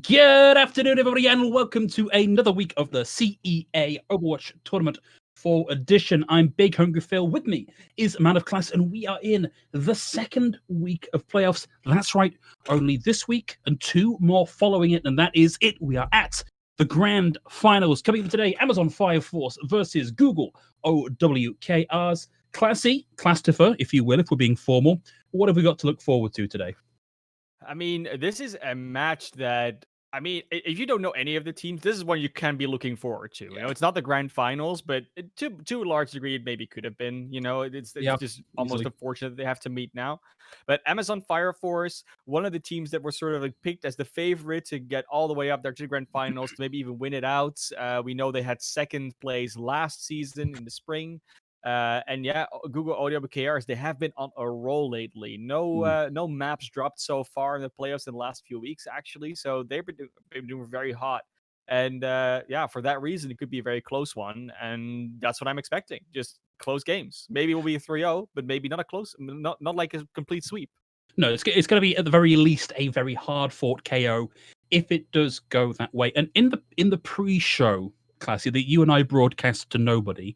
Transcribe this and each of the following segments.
Good afternoon, everybody, and welcome to another week of the CEA Overwatch Tournament Fall Edition. I'm BiggHungryPhill. With me is ManofClass, and we are in the second week of playoffs. That's right, only this week and two more following it, and that is it. We are at the grand finals. Coming up today, Amazon Fire Force versus Google OW-KRs. Classifer, if you will, if we're being formal. What have we got to look forward to today? I mean, this is a match that if you don't know any of the teams, this is one you can be looking forward to. You know, it's not the grand finals, but to a large degree, it maybe could have been. You know, it's Yeah, just almost easily. unfortunate that they have to meet now. But Amazon Fire Force, one of the teams that were sort of like picked as the favorite to get all the way up there to the grand finals, to maybe even win it out. We know they had second place last season in the spring. And yeah, Google OW-KRs, they have been on a roll lately. No maps dropped so far in the playoffs in the last few weeks, actually. So they've been doing very hot. And yeah, for that reason, it could be a very close one. And that's what I'm expecting. Just close games. Maybe it will be a 3-0, but maybe not a close, not like a complete sweep. No, it's going to be at the very least a very hard fought KO if it does go that way. And in the pre-show, Classy, that you and I broadcast to nobody,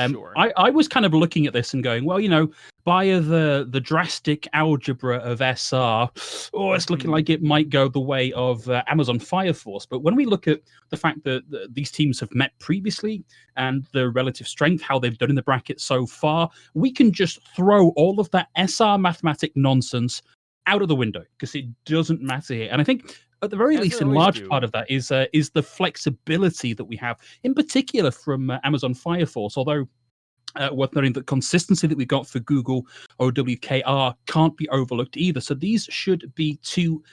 Sure. I was kind of looking at this and going, well, you know, via the drastic algebra of SR, it's looking like it might go the way of Amazon Fire Force. But when we look at the fact that these teams have met previously and the relative strength, how they've done in the bracket so far, we can just throw all of that SR mathematic nonsense out of the window because it doesn't matter here. And I think at the very least, in large part of that is the flexibility that we have, in particular from Amazon Fire Force. Although worth noting that consistency that we got for Google OW-KR can't be overlooked either. So these should be two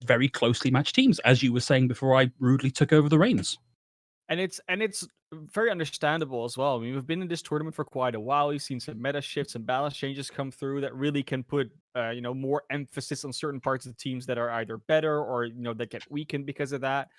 very closely matched teams, as you were saying before I rudely took over the reins. And it's very understandable as well. I mean, we've been in this tournament for quite a while. We've seen some meta shifts and balance changes come through that really can put more emphasis on certain parts of the teams that are either better or that get weakened because of that.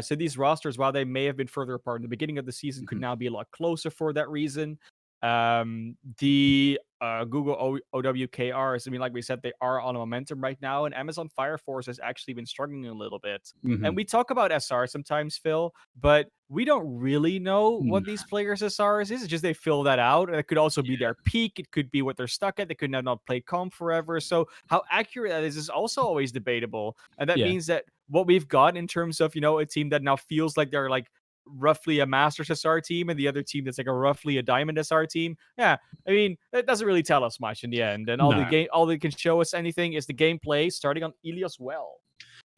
So these rosters, while they may have been further apart in the beginning of the season, could now be a lot closer for that reason. The Google OW-KRs, I mean, like we said, they are on a momentum right now, and Amazon Fire Force has actually been struggling a little bit. And we talk about SR sometimes, Phil, but we don't really know what these players' SRs is. It's just they fill that out, and it could also be their peak. It could be what they're stuck at. They could have not played comp forever. So how accurate that is also always debatable. And that means that what we've got in terms of, a team that now feels like they're like roughly a Masters SR team and the other team that's like a roughly a Diamond SR team. Yeah, I mean, it doesn't really tell us much in the end. And all they can show us anything is the gameplay starting on Ilios Well.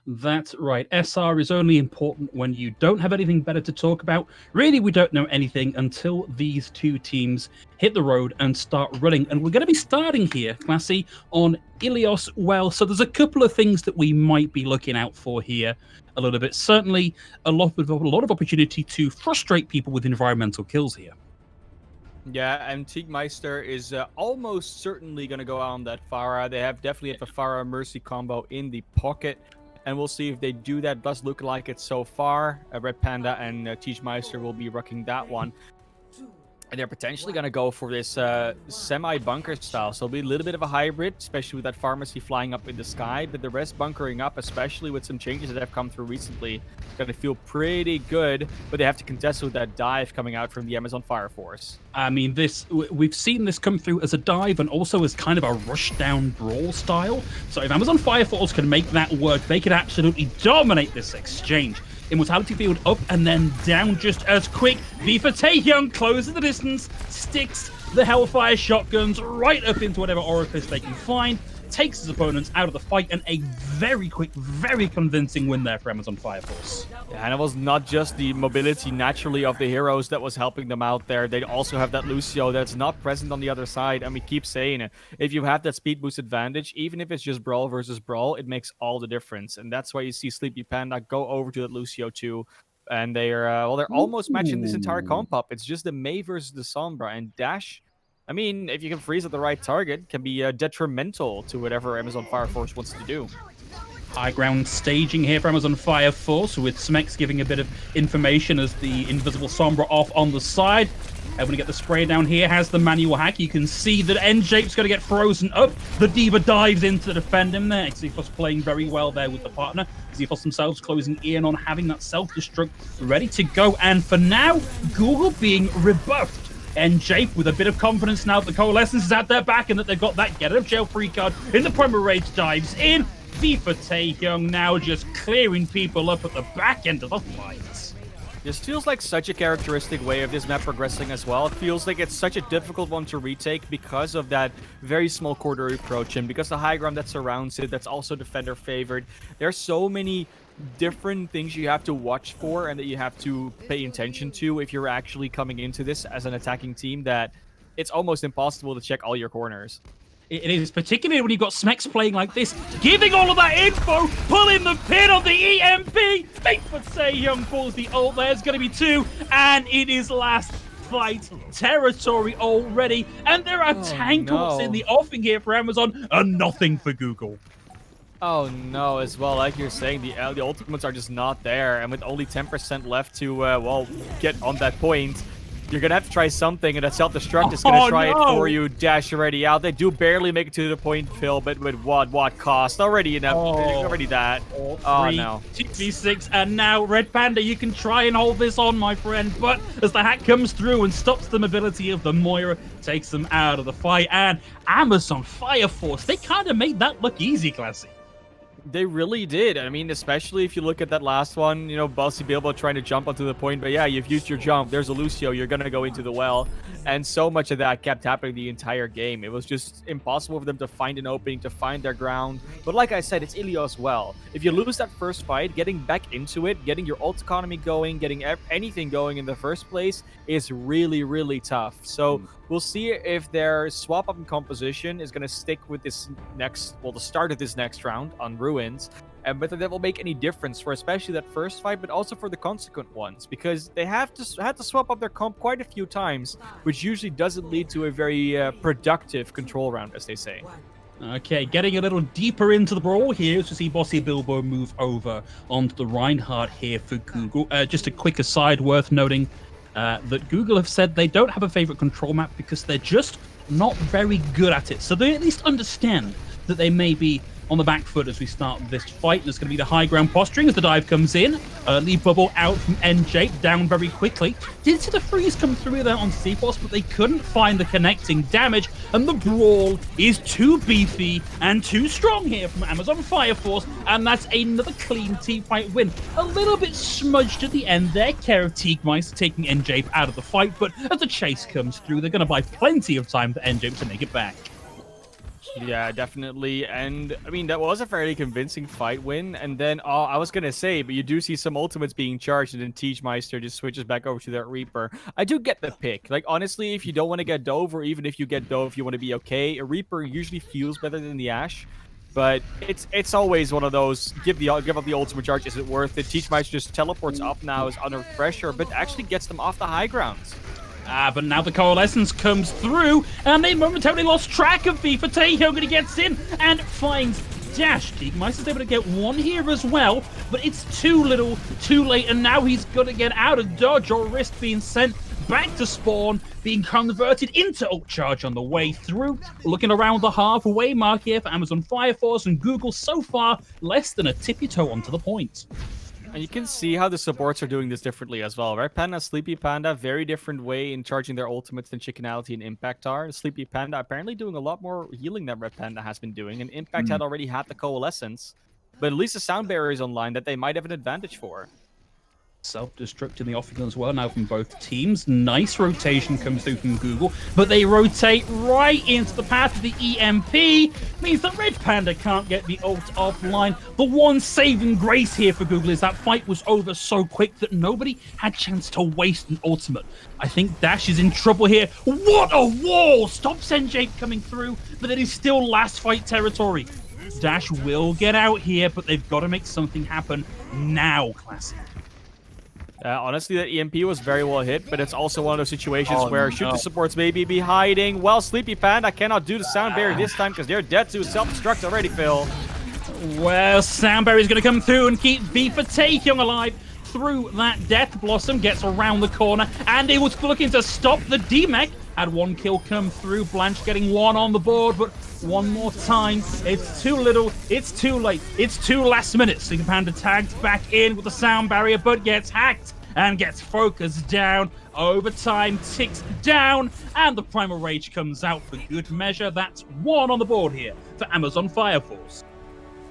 That's right. SR is only important when you don't have anything better to talk about. Really, we don't know anything until these two teams hit the road and start running. And we're going to be starting here, Classy, on Ilios Well. So there's a couple of things that we might be looking out for here a little bit. Certainly a lot of opportunity to frustrate people with environmental kills here. Yeah, and Teagmeister is almost certainly going to go out on that Pharah. They definitely have a Pharah Mercy combo in the pocket. And we'll see if they do that. Does look like it so far. Red Panda and Teachmeister will be rocking that one. And they're potentially going to go for this semi-bunker style. So it'll be a little bit of a hybrid, especially with that pharmacy flying up in the sky. But the rest bunkering up, especially with some changes that have come through recently, going to feel pretty good. But they have to contest with that dive coming out from the Amazon Fire Force. I mean, we've seen this come through as a dive and also as kind of a rush-down brawl style. So if Amazon Fire Force can make that work, they could absolutely dominate this exchange. Immortality field up and then down just as quick. V for Taehyung closes the distance, sticks the Hellfire shotguns right up into whatever orifice they can find, takes his opponents out of the fight, and a very quick, very convincing win there for Amazon Fire Force. Yeah, and it was not just the mobility naturally of the heroes that was helping them out there. They also have that Lucio that's not present on the other side, and we keep saying it. If you have that speed boost advantage, even if it's just Brawl versus Brawl, it makes all the difference. And that's why you see Sleepy Panda go over to that Lucio too. And they're almost matching this entire comp up. It's just the Mei versus the Sombra, and Dash, I mean, if you can freeze at the right target, can be detrimental to whatever Amazon Fire Force wants to do. High ground staging here for Amazon Fire Force, with Smex giving a bit of information as the invisible Sombra off on the side. And when you get the spray down here, has the manual hack. You can see that NJape's going to get frozen up. The D.Va dives in to defend him there. Xephos playing very well there with the partner. Xephos themselves closing in on having that self-destruct ready to go. And for now, Google being rebuffed. NJape with a bit of confidence now that the Coalescence is at their back and that they've got that get out of jail free card in the Primal Rage dives in. FIFA Taehyung now just clearing people up at the back end of the fight. This feels like such a characteristic way of this map progressing as well. It feels like it's such a difficult one to retake because of that very small corridor approach and because the high ground that surrounds it, that's also defender favored. There are so many different things you have to watch for and that you have to pay attention to if you're actually coming into this as an attacking team that it's almost impossible to check all your corners. It is, particularly when you've got Smex playing like this, giving all of that info, pulling the pin on the EMP. FIFA Taehyung pulls the ult. There's going to be 2, and it is last fight territory already. And there are tank ults in the offing here for Amazon, and nothing for Google. Oh no, as well, like you're saying, the ultimates are just not there, and with only 10% left to, well, get on that point, you're going to have to try something, and that self-destruct is going to try it for you. Dash already out. They do barely make it to the point, Phil, but with what cost? Already enough. Already that. Oh, no. 2v6, and now Red Panda, you can try and hold this on, my friend, but as the hack comes through and stops the mobility of the Moira, takes them out of the fight, and Amazon Fire Force, they kind of made that look easy, Classy. They really did. I mean, especially if you look at that last one, you know, Bossy Bilbo trying to jump onto the point, but yeah, you've used your jump. There's a Lucio, you're going to go into the well. And so much of that kept happening the entire game. It was just impossible for them to find an opening, to find their ground. But like I said, it's Ilio as well. If you lose that first fight, getting back into it, getting your ult economy going, getting anything going in the first place is really, really tough. So we'll see if their swap-up in composition is going to stick with this next, well, the start of this next round on Ruins, and whether that will make any difference for especially that first fight, but also for the consequent ones, because they had to swap up their comp quite a few times, which usually doesn't lead to a very productive control round, as they say. Okay, getting a little deeper into the brawl here to see Bossy Bilbo move over onto the Reinhardt here for Google. Just a quick aside worth noting, that Google have said they don't have a favorite control map because they're just not very good at it. So they at least understand that they may be on the back foot as we start this fight. There's going to be the high ground posturing as the dive comes in. Early bubble out from NJape, down very quickly. Did see the freeze come through there on Seaforce, but they couldn't find the connecting damage, and the brawl is too beefy and too strong here from Amazon Fire Force, and that's another clean team fight win. A little bit smudged at the end there. Care of Teagmeister taking NJape out of the fight, but as the chase comes through, they're going to buy plenty of time for NJape to make it back. Yeah, definitely. And I mean, that was a fairly convincing fight win. And then I was gonna say, but you do see some ultimates being charged, and then Teachmeister just switches back over to that Reaper. I do get the pick. Like, honestly, if you don't want to get Dove, or even if you get Dove, you want to be okay, a Reaper usually feels better than the Ashe. But it's always one of those, give up the ultimate charge, is it worth it? Teachmeister just teleports up now, is under pressure, but actually gets them off the high grounds. But now the Coalescence comes through, and they momentarily lost track of FIFA Taehyung, and he gets in and finds Dash. Teagmeister's able to get one here as well, but it's too little, too late, and now he's got to get out of dodge or risk being sent back to spawn, being converted into ult charge on the way through. Looking around the halfway mark here for Amazon Fire Force, and Google so far less than a tippy toe onto the point. And you can see how the supports are doing this differently as well, right? Panda, Sleepy Panda, very different way in charging their ultimates than Chickenality and Impact are. Sleepy Panda apparently doing a lot more healing than Red Panda has been doing, and Impact had already had the Coalescence, but at least the sound barrier is online that they might have an advantage for. Self-destruct in the offing as well now from both teams. Nice rotation comes through from Google, but they rotate right into the path of the EMP. Means that Red Panda can't get the ult offline. The one saving grace here for Google is that fight was over so quick that nobody had chance to waste an ultimate. I think Dash is in trouble here. What a wall! Stops NJape coming through, but it is still last fight territory. Dash will get out here, but they've got to make something happen now, Classic. Honestly, that EMP was very well hit, but it's also one of those situations where should the supports maybe be hiding? Well, Sleepy Panda cannot do the sound barrier this time because they're dead to self-destruct already, Phil. Well, sound barrier is going to come through and keep FIFA Taehyung alive. through that Death Blossom, gets around the corner, and it was looking to stop the D-Mech. Had one kill come through, Blanche getting one on the board, but one more time, it's too little, it's too late, it's too last minute. Sleeping Panda tagged back in with the sound barrier, but gets hacked and gets focused down. Overtime ticks down, and the Primal Rage comes out for good measure. That's one on the board here for Amazon Fire Force.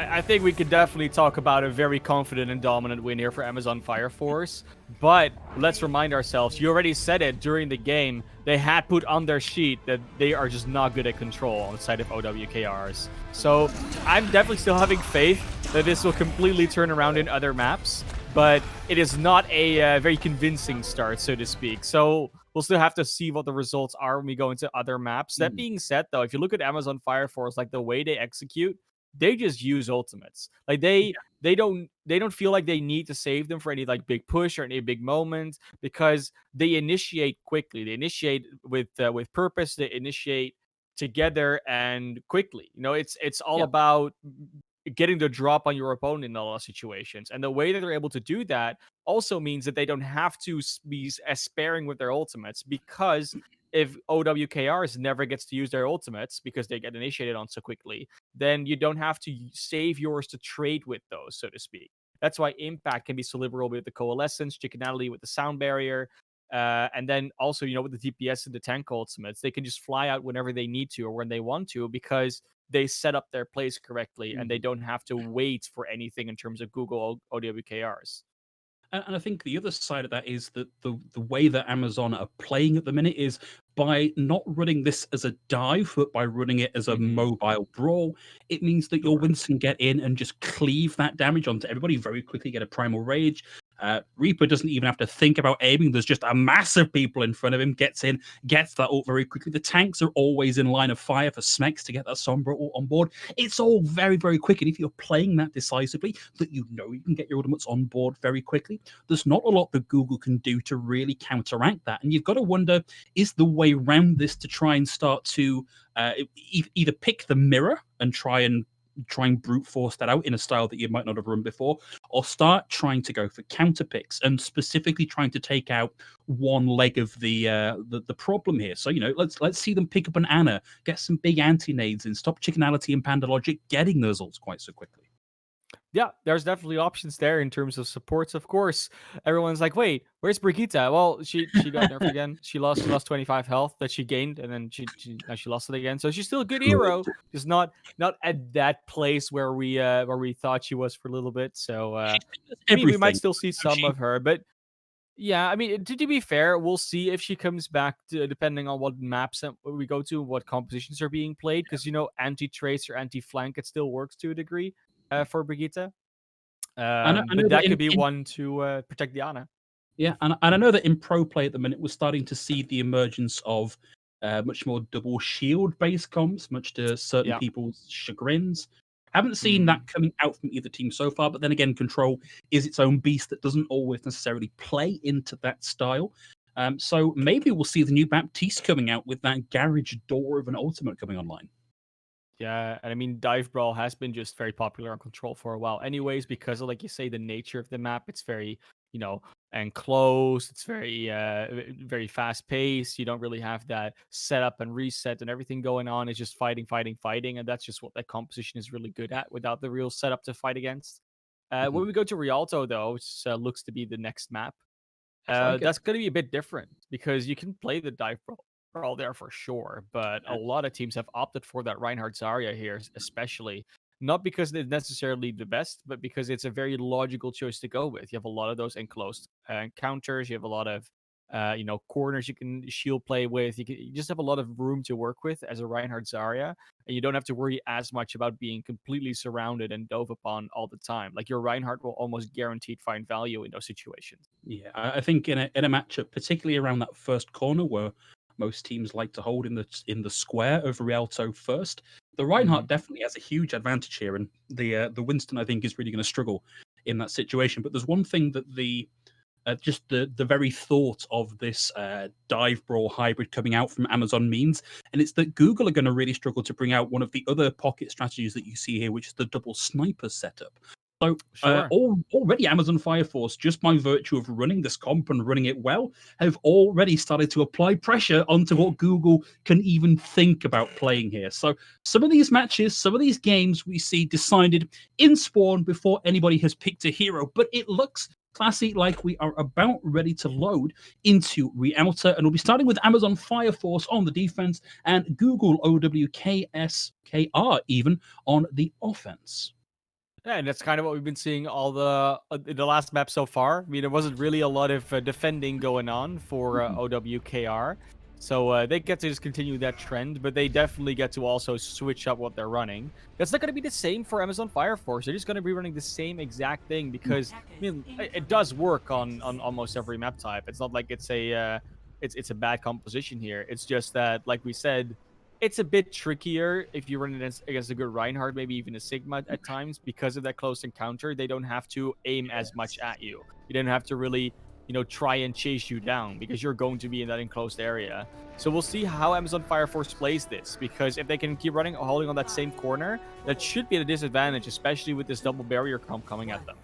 I think we could definitely talk about a very confident and dominant win here for Amazon Fire Force. But let's remind ourselves, you already said it during the game, they had put on their sheet that they are just not good at control on the side of OW-KRs. So I'm definitely still having faith that this will completely turn around in other maps. But it is not a very convincing start, so to speak. So we'll still have to see what the results are when we go into other maps. That being said, though, if you look at Amazon Fire Force, like the way they execute, they just use ultimates. Like they don't feel like they need to save them for any like big push or any big moment, because they initiate quickly. They initiate with purpose. They initiate together and quickly. You know, it's all about getting the drop on your opponent in a lot of situations. And the way that they're able to do that also means that they don't have to be as sparing with their ultimates, because if OW-KRs never gets to use their ultimates because they get initiated on so quickly, then you don't have to save yours to trade with those, so to speak. That's why Impact can be so liberal with the Coalescence, Chickenality with the Sound Barrier, and then also, you know, with the DPS and the tank ultimates, they can just fly out whenever they need to or when they want to, because they set up their plays correctly and they don't have to wait for anything in terms of Google OW-KRs. And I think the other side of that is that the way that Amazon are playing at the minute is by not running this as a dive, but by running it as a mobile brawl. It means that your wins can get in and just cleave that damage onto everybody very quickly, get a Primal Rage. Reaper doesn't even have to think about aiming. There's just a mass of people in front of him, gets in, gets that ult very quickly. The tanks are always in line of fire for Smex to get that Sombra ult on board. It's all very, very quick. And if you're playing that decisively, that you know you can get your ultimates on board very quickly, there's not a lot that Google can do to really counteract that. And you've got to wonder, is the way around this to try and start to either pick the mirror and try and brute force that out in a style that you might not have run before, or start trying to go for counter picks and specifically trying to take out one leg of the problem here. So, you know, let's see them pick up an Ana, get some big anti-nades and stop Chickenality and Panda Logic getting those ults quite so quickly. Yeah, there's definitely options there in terms of supports. Of course, everyone's like, "Wait, where's Brigitte?" Well, she got nerfed again. She lost 25 health that she gained, and then now she lost it again. So she's still a good hero, just not at that place where we thought she was for a little bit. So I mean, we might still see some of her, but yeah, I mean, to be fair, we'll see if she comes back depending on what maps that we go to, what compositions are being played. Because, you know, anti-trace or anti-flank, it still works to a degree for Brigitte. I know But that that could be one to protect Diana. Yeah, and I know that in pro play at the minute, we're starting to see the emergence of much more double shield based comps, much to certain people's chagrins. Haven't seen that coming out from either team so far, but then again, Control is its own beast that doesn't always necessarily play into that style. So maybe we'll see the new Baptiste coming out with that garage door of an ultimate coming online. Yeah, and I mean, Dive Brawl has been just very popular on Control for a while, anyways, because of, like you say, the nature of the map. It's very, you know, enclosed. It's very, very fast paced. You don't really have that setup and reset and everything going on. It's just fighting, fighting, fighting, and that's just what that composition is really good at, without the real setup to fight against. When we go to Rialto, though, which looks to be the next map, that's going to be a bit different because you can play the Dive Brawl all there for sure, but a lot of teams have opted for that Reinhardt Zarya here, especially not because it's necessarily the best, but because it's a very logical choice to go with. You have a lot of those enclosed encounters. You have a lot of you know, corners you can shield play with. You just have a lot of room to work with as a Reinhardt Zarya, and you don't have to worry as much about being completely surrounded and dove upon all the time. Like your Reinhardt will almost guaranteed find value in those situations. Yeah, I think in a matchup, particularly around that first corner where most teams like to hold in the square over Rialto first, the Reinhardt definitely has a huge advantage here, and the Winston I think is really going to struggle in that situation. But there's one thing that just the very thought of this dive brawl hybrid coming out from Amazon means, and it's that Google are going to really struggle to bring out one of the other pocket strategies that you see here, which is the double sniper setup. So Sure. already Amazon Fire Force, just by virtue of running this comp and running it well, have already started to apply pressure onto what Google can even think about playing here. So some of these matches, some of these games we see decided in Spawn before anybody has picked a hero, but it looks classy, like we are about ready to load into Realta, and we'll be starting with Amazon Fire Force on the defense and Google OW-KRs even on the offense. Yeah, and that's kind of what we've been seeing all in the last map so far. I mean, there wasn't really a lot of defending going on for OW-KR, so they get to just continue that trend, but they definitely get to also switch up what they're running. That's not going to be the same for Amazon Fire Force. They're just going to be running the same exact thing because I mean, it does work on almost every map type. It's not like it's a bad composition here. It's just that, like we said, it's a bit trickier if you run against a good Reinhardt, maybe even a Sigma at times, because of that close encounter. They don't have to aim as much at you. You don't have to really, try and chase you down because you're going to be in that enclosed area. So we'll see how Amazon Fire Force plays this, because if they can keep holding on that same corner, that should be at a disadvantage, especially with this double barrier comp coming at them.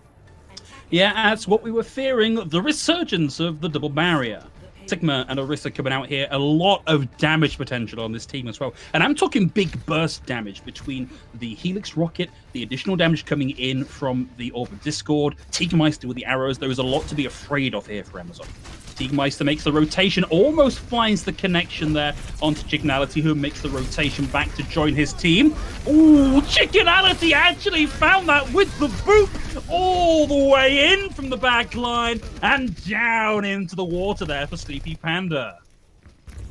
Yeah, that's what we were fearing, the resurgence of the double barrier. Sigma and Orisa coming out here, a lot of damage potential on this team as well. And I'm talking big burst damage between the Helix rocket, the additional damage coming in from the Orb of Discord, Teagemeister with the arrows. There is a lot to be afraid of here for Amazon. Teagemeister makes the rotation, almost finds the connection there onto Chickenality, who makes the rotation back to join his team. Ooh, Chickenality actually found that with the boop all the way in from the back line and down into the water there for Sleepy Panda.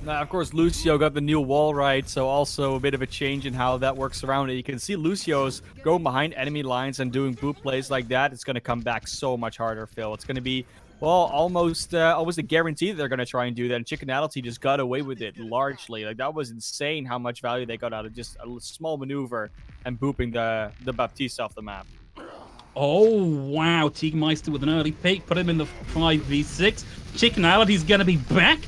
Now, of course, Lucio got the new wall right, so also a bit of a change in how that works around it. You can see Lucio's going behind enemy lines and doing boop plays like that. It's going to come back so much harder, Phil. It's going to be, well, almost a guarantee that they're going to try and do that. And Chickenality just got away with it largely. Like, that was insane how much value they got out of just a small maneuver and booping the Baptiste off the map. Oh, wow. Teagemeister with an early pick, put him in the 5v6. Chickenality's going to be back.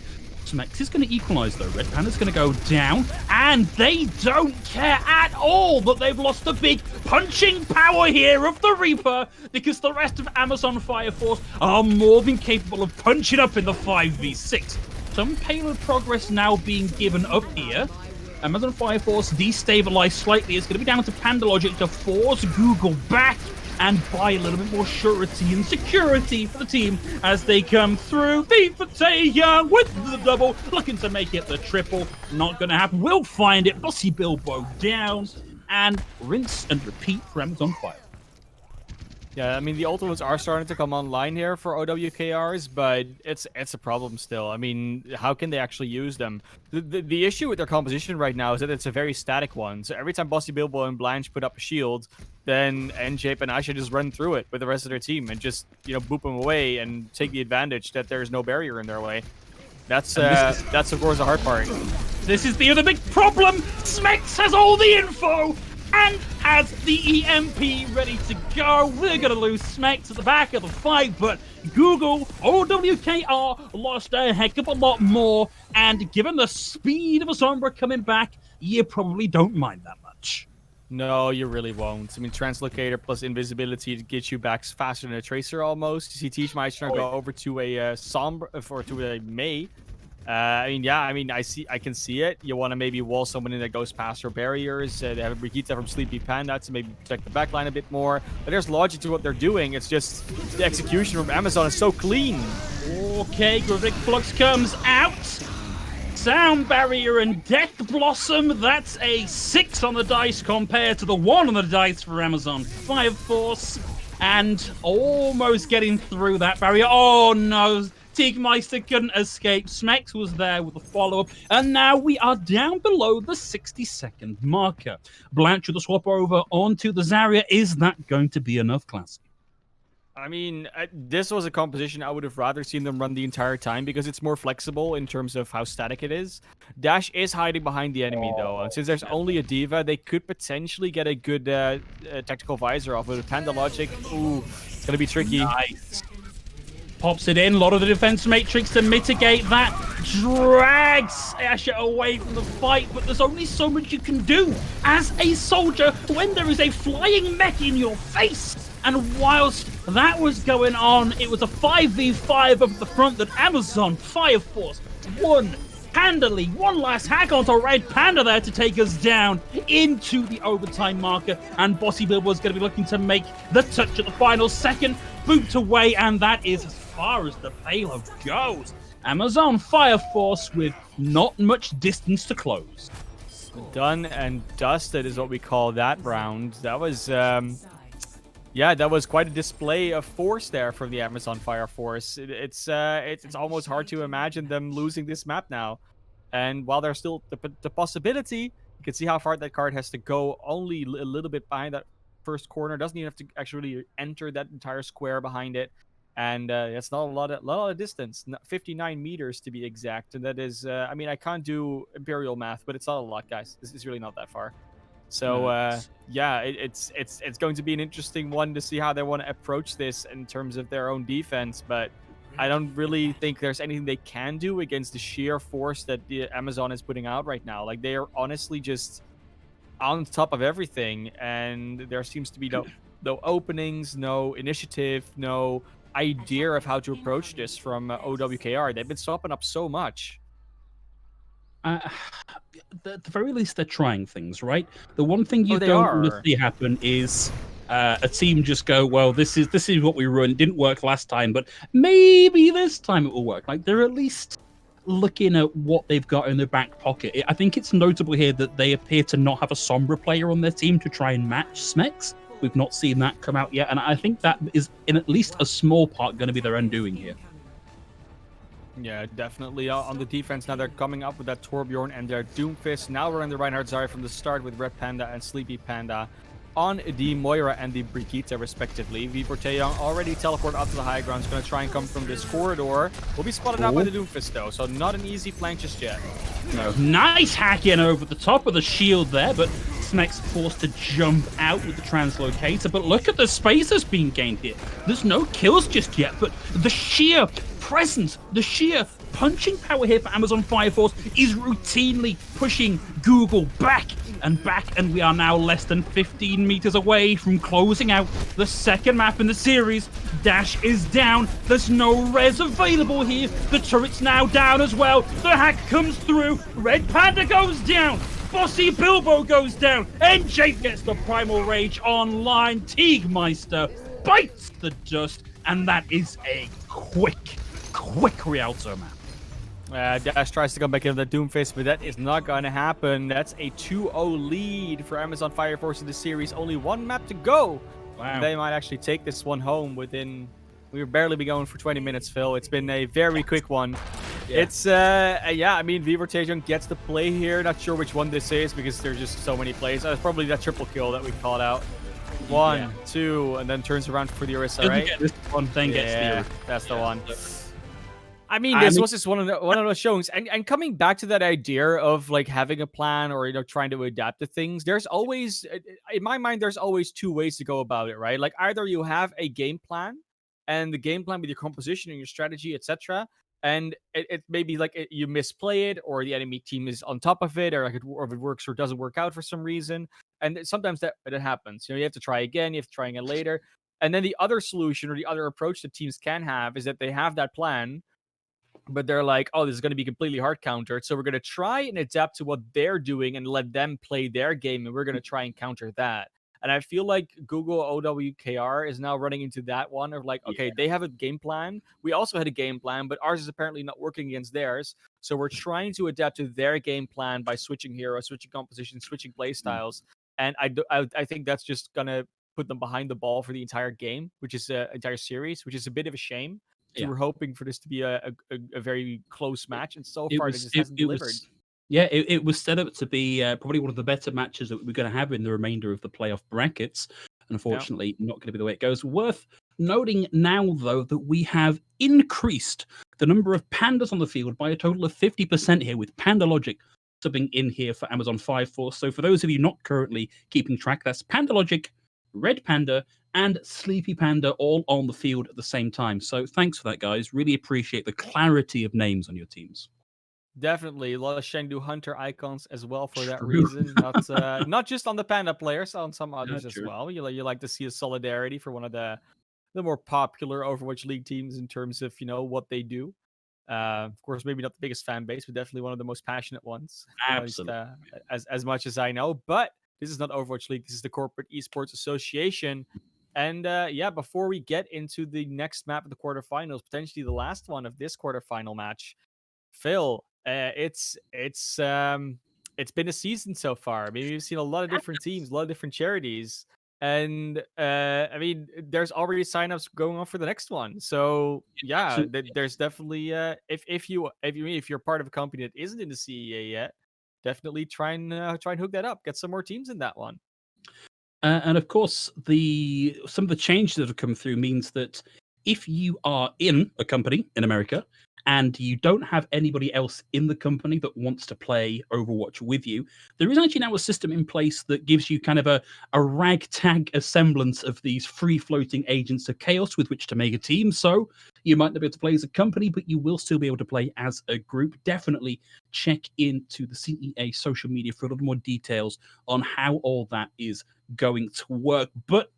Smex is going to equalize, though. Red Panda's going to go down, and they don't care at all that they've lost the big punching power here of the Reaper, because the rest of Amazon Fire Force are more than capable of punching up in the 5v6. Some payload progress now being given up here. Amazon Fire Force destabilized slightly. It's going to be down to Panda Logic to force Google back and buy a little bit more surety and security for the team as they come through. V for Taehyung with the double, looking to make it the triple. Not going to happen. We'll find it. Bossy Bilbo down, and rinse and repeat for Amazon Fire. Yeah, I mean, the ultimates are starting to come online here for OW-KRs, but it's a problem still. I mean, how can they actually use them? The issue with their composition right now is that it's a very static one. So every time Bossy Bilbo and Blanche put up a shield, then N-Shape and Aisha just run through it with the rest of their team and just, boop them away and take the advantage that there's no barrier in their way. That's of course the hard part. This is the other big problem. Smex has all the info and has the EMP ready to go. We're going to lose Smex at the back of the fight, but Google, OW-KR lost a heck of a lot more, and given the speed of a Sombra coming back, you probably don't mind that much. No, you really won't. I mean, Translocator plus Invisibility to get you back faster than a Tracer almost. You see Teagemeister go over to a Sombra, or to a Mei. I can see it. You want to maybe wall someone in that goes past her barriers. They have a Brigitte from Sleepy Panda to maybe protect the backline a bit more. But there's logic to what they're doing. It's just the execution from Amazon is so clean. Okay, Gravic Flux comes out. Sound Barrier and Death Blossom. That's a 6 on the dice compared to the 1 on the dice for Amazon Fire Force. And almost getting through that barrier. Oh no! Teagemeister couldn't escape. Smex was there with a follow-up, and now we are down below the 60-second marker. Blanche with a swap over onto the Zarya. Is that going to be enough, Classy? I mean, this was a composition I would have rather seen them run the entire time because it's more flexible in terms of how static it is. Dash is hiding behind the enemy, though, and since there's only a D.Va, they could potentially get a good tactical visor off with Panda Logic. Ooh, it's going to be tricky. Nice. Pops it in. A lot of the defense matrix to mitigate that. Drags Asher away from the fight, but there's only so much you can do as a soldier when there is a flying mech in your face. And whilst that was going on, it was a 5v5 up the front that Amazon Fire Force won handily. One last hack onto Red Panda there to take us down into the overtime marker. And Bossy Bill was going to be looking to make the touch at the final second. Booped away, and that is as far as the payload goes. Amazon Fire Force with not much distance to close. Done and dusted is what we call that round. That was, yeah, that was quite a display of force there from the Amazon Fire Force. It's almost hard to imagine them losing this map now. And while there's still the possibility, you can see how far that card has to go. Only a little bit behind that first corner. Doesn't even have to actually enter that entire square behind it. And it's not a lot of distance, 59 meters to be exact. And that is, I mean, I can't do imperial math, but it's not a lot, guys. It's really not that far. So yeah, it's going to be an interesting one to see how they want to approach this in terms of their own defense. But I don't really think there's anything they can do against the sheer force that the Amazon is putting out right now. Like, they are honestly just on top of everything, and there seems to be no openings, no initiative, no idea of how to approach this from OW-KR. They've been stopping up so much. At the very least, they're trying things, right? The one thing you they don't are. want to see happen is a team just go, well, this is what we run. It didn't work last time, but maybe this time it will work. Like, they're at least looking at what they've got in their back pocket. I think it's notable here that they appear to not have a Sombra player on their team to try and match Smex. We've not seen that come out yet, and I think that is, in at least a small part, going to be their undoing here. Yeah, definitely. On the defense now, they're coming up with that Torbjorn and their Doomfist. Now we're in the Reinhardt Zarya from the start with Red Panda and Sleepy Panda on the Moira and the Brigitte, respectively. Vivor Taeyong already teleported up to the high ground. He's going to try and come from this corridor. Will be spotted out by the Doomfist, though, so not an easy flank just yet. No. Nice hack in over the top of the shield there, but Smex forced to jump out with the translocator. But look at the space that's being gained here. There's no kills just yet, but the sheer presence, the sheer punching power here for Amazon Fire Force is routinely pushing Google back and back, and we are now less than 15 meters away from closing out the second map in the series. Dash is down. There's no res available here. The turret's now down as well. The hack comes through. Red Panda goes down. Bossy Bilbo goes down. And Jake gets the Primal Rage online. Teagmeister bites the dust, and that is a quick Rialto map. Dash tries to come back into the Doomfist, but that is not going to happen. That's a 2-0 lead for Amazon Fire Force in the series. Only one map to go. Wow. They might actually take this one home within... We've barely been going for 20 minutes, Phil. It's been a very quick one. Yeah. It's, yeah, I mean, Vivor Taeyong gets the play here. Not sure which one this is because there's just so many plays. It's probably that triple kill that we called out. One, two, and then turns around for the Orisa, right? Get this one, then gets the that's the one. I mean, this was just one of those showings, and coming back to that idea of like having a plan or trying to adapt to things. There's always, in my mind, there's always two ways to go about it, right? Like either you have a game plan, and the game plan with your composition and your strategy, etc. And it maybe like you misplay it, or the enemy team is on top of it, or like or if it works or doesn't work out for some reason. And sometimes that happens. You have to try again. You have to try again later. And then the other solution or the other approach that teams can have is that they have that plan, but they're like, oh, this is going to be completely hard countered. So we're going to try and adapt to what they're doing and let them play their game. And we're going to try and counter that. And I feel like Google OW-KR is now running into that one of like, okay, they have a game plan. We also had a game plan, but ours is apparently not working against theirs. So we're trying to adapt to their game plan by switching heroes, switching compositions, switching play styles. And I think that's just going to put them behind the ball for the entire game, which is an entire series, which is a bit of a shame. We were hoping for this to be a very close match, and so far it just hasn't delivered. It was set up to be probably one of the better matches that we're going to have in the remainder of the playoff brackets. Unfortunately, not going to be the way it goes. Worth noting now, though, that we have increased the number of pandas on the field by a total of 50% here, with Panda Logic subbing in here for Amazon Fire Force. So for those of you not currently keeping track, that's Panda Logic, Red Panda, and Sleepy Panda all on the field at the same time. So thanks for that, guys. Really appreciate the clarity of names on your teams. Definitely, a lot of Chengdu Hunter icons as well for that True. reason. Not just on the Panda players, on some Yeah, others as true. well. You like to see a solidarity for one of the more popular Overwatch League teams in terms of what they do. Of course, maybe not the biggest fan base, but definitely one of the most passionate ones, at least Absolutely. as much as I know. But this is not Overwatch League. This is the Corporate Esports Association. And yeah, before we get into the next map of the quarterfinals, potentially the last one of this quarterfinal match, Phil, it's been a season so far. I mean, we've seen a lot of different teams, a lot of different charities, and I mean, there's already signups going on for the next one. So yeah, Absolutely. there's definitely if you're part of a company that isn't in the CEA yet, definitely try and hook that up. Get some more teams in that one. And of course, the some of the changes that have come through means that if you are in a company in America and you don't have anybody else in the company that wants to play Overwatch with you, there is actually now a system in place that gives you kind of a ragtag semblance of these free floating agents of chaos with which to make a team. So you might not be able to play as a company, but you will still be able to play as a group. Definitely check into the CEA social media for a little more details on how all that is going to work. But,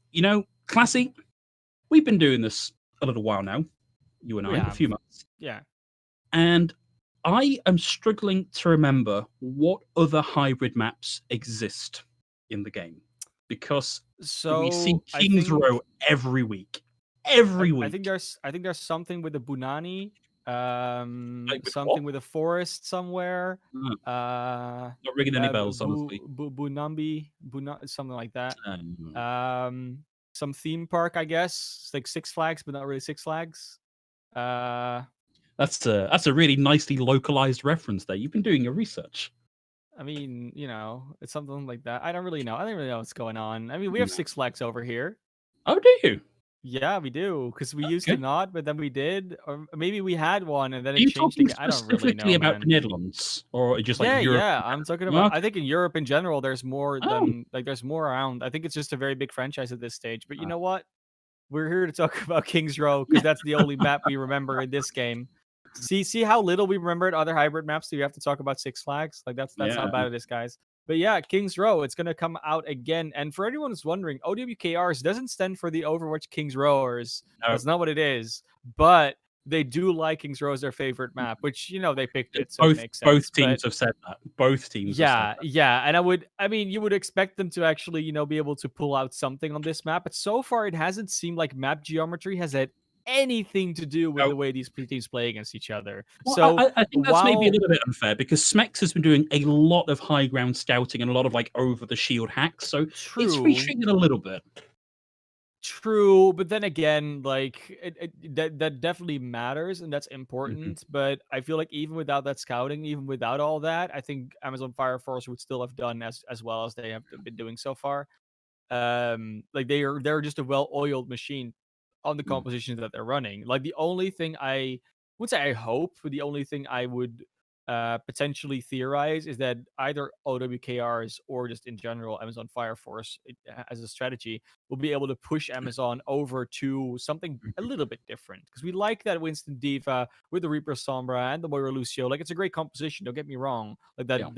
Classy, we've been doing this a little while now, you and We I, a have, few months. yeah. And I am struggling to remember what other hybrid maps exist in the game because we see So I King's Row think every week. Every I think week. there's something with the Bunani, Like with what? something with a forest somewhere, Uh, uh, Not ringing any bells, honestly. Bunambi, something like that. Um, Um, some theme park, I guess. It's like Six Flags, but not really Six Flags. Uh, that's a really nicely localized reference there. You've been doing your research. I mean, it's something like that. I don't really know. I don't really know what's going on. I mean, we have No. Six Flags over here. Oh, do you? Yeah, we do, because we used to Okay. not, but then we did, or maybe we had one and then Are it you changed talking again. I don't really specifically know, about the man. Netherlands or just like Yeah, Europe yeah. in I'm talking general? about. I Okay. think in Europe in general, there's more Oh, than like there's more around. I think it's just a very big franchise at this stage. But you uh, know what? We're here to talk about Kings Row because that's the only map we remember in this game. See how little we remembered other hybrid maps. Do we have to talk about Six Flags? Like that's how yeah. bad it is, guys. But yeah, Kings Row, it's gonna come out again. And for anyone who's wondering, OW-KRs doesn't stand for the Overwatch Kings Rowers. No, That's not what it is. But they do like Kings Row as their favorite map, which they picked it, so it makes both sense. But teams have said that. Both teams have said yeah, that. yeah, and I mean, you would expect them to actually, be able to pull out something on this map, but so far it hasn't seemed like map geometry has had anything to do with No. the way these teams play against each other. Well, So I think that's maybe a while little bit unfair because Smex has been doing a lot of high ground scouting and a lot of like over the shield hacks, so it's true, reaching it a little bit. true, but then again, like that definitely matters and that's Mhm. important. But I feel like even without that scouting, even without all that, I think Amazon Fire Force would still have done as well as they have been doing so far. Like they're just a well-oiled machine on the Mm. compositions that they're running. Like the only thing I would say I hope, but the only thing I would potentially theorize is that either OW-KRs or just in general Amazon Fire Force as a strategy will be able to push Amazon over to something a little bit different because we like that Winston Diva with the Reaper Sombra and the Moira Lucio. Like it's a great composition. Don't get me wrong. Like Yeah.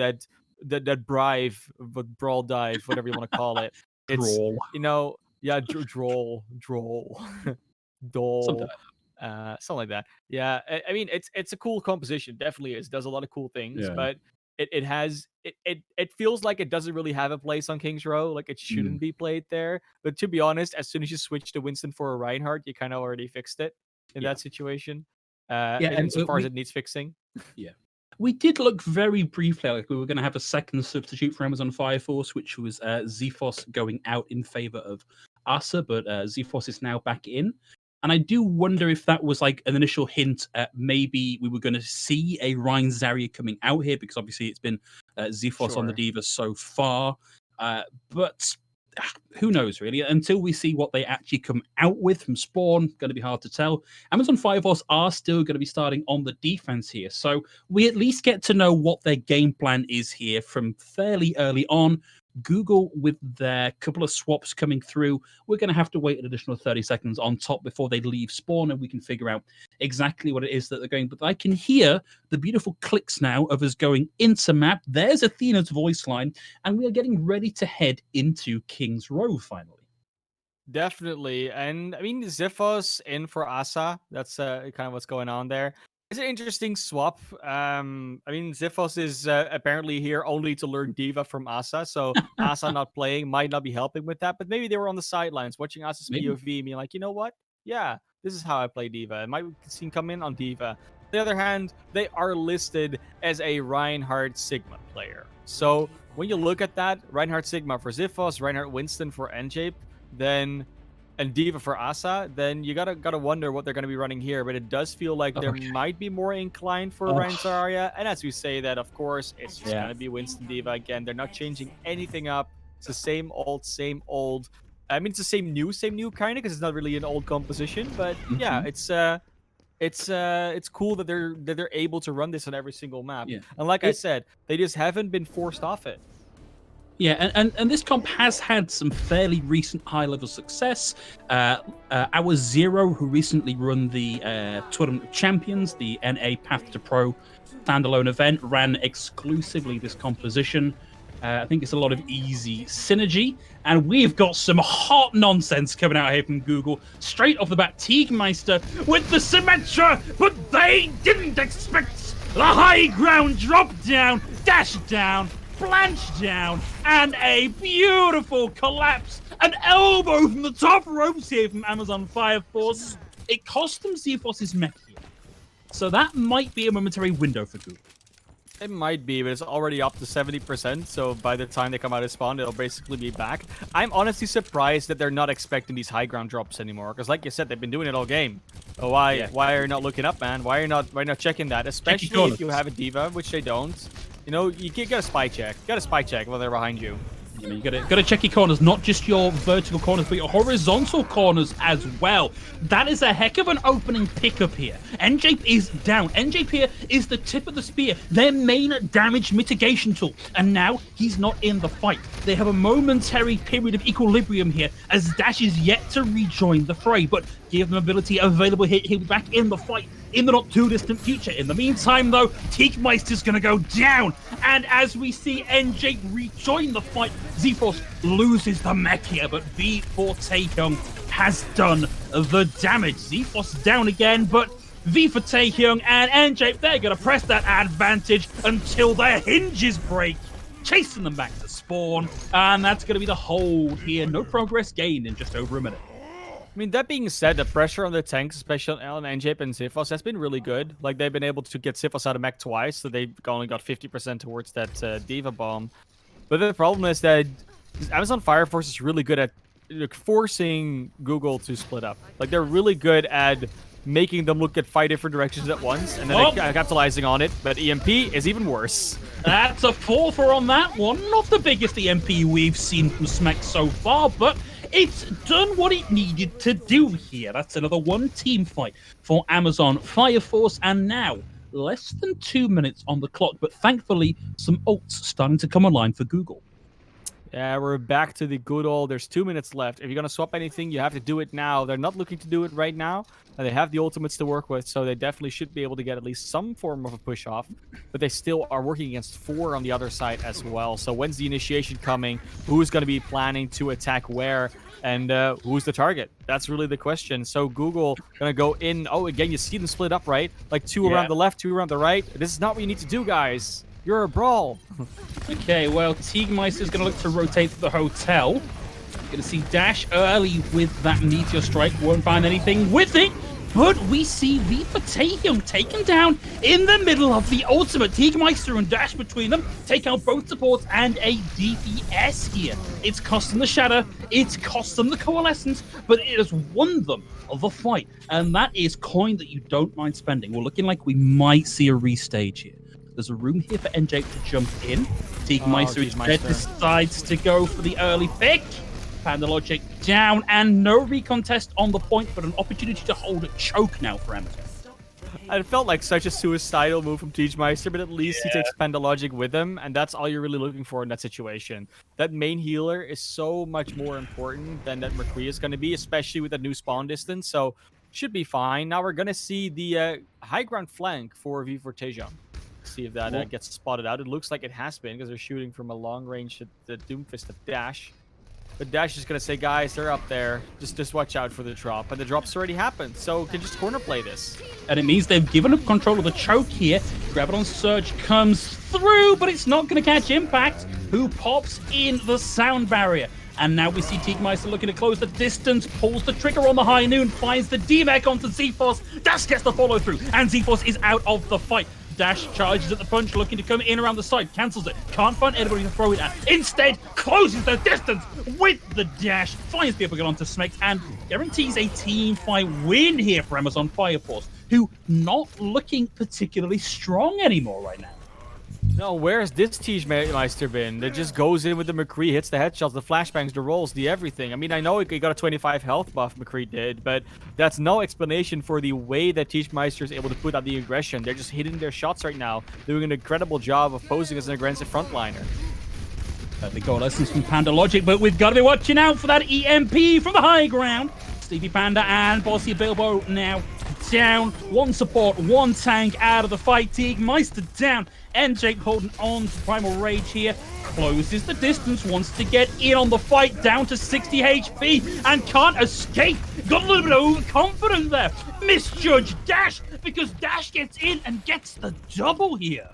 that Brive, but brawl dive, whatever you want to call it. It's Draw. yeah, droll, Something dole, like something like that. Yeah, I mean, it's a cool composition. Definitely is. Does a lot of cool that. things, Yeah. but it feels like it doesn't really have a place on Kings Row. Like it Mm. shouldn't be played there. But to be honest, as soon as you switch to Winston for a Reinhardt, you kind of already fixed it in Yeah. that situation. Yeah, and Insofar as we it needs fixing. yeah. We did look very briefly like we were going to have a second substitute for Amazon Fire Force, which was Zephos going out in favor of Asa, but Zephos is now back in. And I do wonder if that was like an initial hint at maybe we were going to see a Ryan Zarya coming out here, because obviously it's been Zephos on the Sure. Divas so far. But who knows, really? Until we see what they actually come out with from Spawn, going to be hard to tell. Amazon Fire Force are still going to be starting on the defense here. So we at least get to know what their game plan is here from fairly early on. Google, with their couple of swaps coming through, we're going to have to wait an additional 30 seconds on top before they leave spawn, and we can figure out exactly what it is that they're going. But I can hear the beautiful clicks now of us going into map. There's Athena's voice line, and we are getting ready to head into King's Row finally. Definitely. And I mean, Xiphos in for Asa. That's kind of what's going on there. It's an interesting swap. I mean, Xiphos is apparently here only to learn Diva from Asa. So Asa not playing might not be helping with that. But maybe they were on the sidelines watching Asa's POV, being like, you know what? Yeah, this is how I play Diva. I might see come in on Diva. On the other hand, they are listed as a Reinhardt Sigma player. So when you look at that, Reinhardt Sigma for Xiphos, Reinhardt Winston for NJape, then and Diva for Asa, then you gotta wonder what they're gonna be running here. But it does feel like there might be more inclined for Ryan Zarya. And as we say that, of course, it's just gonna be Winston Diva again. They're not changing anything up. It's the same old, same old. I mean, it's the same new kind of, because it's not really an old composition. But yeah, it's cool that they're able to run this on every single map. Yeah. And like I said, they just haven't been forced off it. Yeah, and this comp has had some fairly recent high-level success. Our Zero, who recently run the Tournament of Champions, the NA Path to Pro standalone event, ran exclusively this composition. I think it's a lot of easy synergy. And we've got some hot nonsense coming out here from Google. Straight off the bat, Teagmeister with the Symmetra, but they didn't expect the high ground drop down, dash down, Blanche down, and a beautiful collapse. An elbow from the top ropes here from Amazon Fire Force. It cost them Xiphos' mech here. So that might be a momentary window for Google. It might be, but it's already up to 70%. So by the time they come out of spawn, it'll basically be back. I'm honestly surprised that they're not expecting these high ground drops anymore. Because like you said, they've been doing it all game. So why are you not looking up, man? Why are you not checking that? Especially if you have a Diva, which they don't. You know, you get a spy check. You got a spy check while they're behind you. You gotta check your corners, not just your vertical corners, but your horizontal corners as well. That is a heck of an opening pickup here. NJape is down. NJape here is the tip of the spear, their main damage mitigation tool. And now he's not in the fight. They have a momentary period of equilibrium here as Dash is yet to rejoin the fray, but give them ability available here. He'll be back in the fight in the not too distant future. In the meantime, though, Teakmeister's going to go down. And as we see NJ rejoin the fight, Xiphos loses the mech here, but V for Taehyung has done the damage. Xiphos down again, but V for Taehyung and NJ, they're going to press that advantage until their hinges break, chasing them back to spawn. And that's going to be the hold here. No progress gained in just over a minute. I mean, that being said, the pressure on the tanks, especially on NJape and Xiphos, has been really good. Like, they've been able to get Xiphos out of mech twice, so they only got 50% towards that Diva bomb. But the problem is that Amazon Fire Force is really good at forcing Google to split up. Like, they're really good at making them look at 5 different directions at once, and then capitalizing on it. But EMP is even worse. That's a 4-4 on that one. Not the biggest EMP we've seen from Smack so far, but it's done what it needed to do here. That's another one team fight for Amazon Fire Force, and now less than 2 minutes on the clock, but thankfully some ults starting to come online for Google. Yeah, we're back to the good old, there's 2 minutes left. If you're going to swap anything, you have to do it now. They're not looking to do it right now. And they have the ultimates to work with, so they definitely should be able to get at least some form of a push off. But they still are working against 4 on the other side as well. So when's the initiation coming? Who's going to be planning to attack where? And who's the target? That's really the question. So Google going to go in. Oh, again, you see them split up, right? Like 2 around the left, 2 around the right. This is not what you need to do, guys. You're a brawl. Okay, well, Teagmeister's going to look to rotate to the hotel. Going to see Dash early with that Meteor Strike. Won't find anything with it. But we see V for Taehyung taken down in the middle of the ultimate. Teagmeister and Dash between them take out both supports and a DPS here. It's cost them the Shatter, it's cost them the Coalescence, but it has won them the fight. And that is coin that you don't mind spending. We're looking like we might see a restage here. There's a room here for NJ to jump in. Teagmeister decides to go for the early pick. Panda Logic down, and no recontest on the point, but an opportunity to hold a choke now for Amazon. It felt like such a suicidal move from Teachmeister, but at least he takes Pandalogic with him, and that's all you're really looking for in that situation. That main healer is so much more important than that McCree is going to be, especially with that new spawn distance, so should be fine. Now we're going to see the high ground flank for V4 Tejong. See if that gets spotted out. It looks like it has been, because they're shooting from a long range at the Doomfist of Dash. But Dash is going to say, guys, they're up there. Just watch out for the drop. And the drop's already happened, so can just corner play this. And it means they've given up control of the choke here. Graviton Surge comes through, but it's not going to catch Impact, who pops in the sound barrier. And now we see Teagmeister looking to close the distance, pulls the trigger on the High Noon, finds the D-Mech onto Z-Force. Dash gets the follow through, and Z-Force is out of the fight. Dash charges at the punch, looking to come in around the side, cancels it, can't find anybody to throw it at. Instead, closes the distance with the dash, finds people get onto Smex, and guarantees a team fight win here for Amazon Fire Force, who not looking particularly strong anymore right now. No, where's this Teachmeister been? That just goes in with the McCree, hits the headshots, the flashbangs, the rolls, the everything. I mean, I know he got a 25 health buff, McCree did, but that's no explanation for the way that Teachmeister is able to put out the aggression. They're just hitting their shots right now, doing an incredible job of posing as an aggressive frontliner. The goal lessons from Pandalogic, but we've got to be watching out for that EMP from the high ground. Sleepy Panda and Bossy Bilbo now down. One support, one tank out of the fight. Teagmeister down. NJ holding on to Primal Rage here. Closes the distance, wants to get in on the fight, down to 60 HP and can't escape. Got a little bit of overconfidence there. Misjudged Dash, because Dash gets in and gets the double here.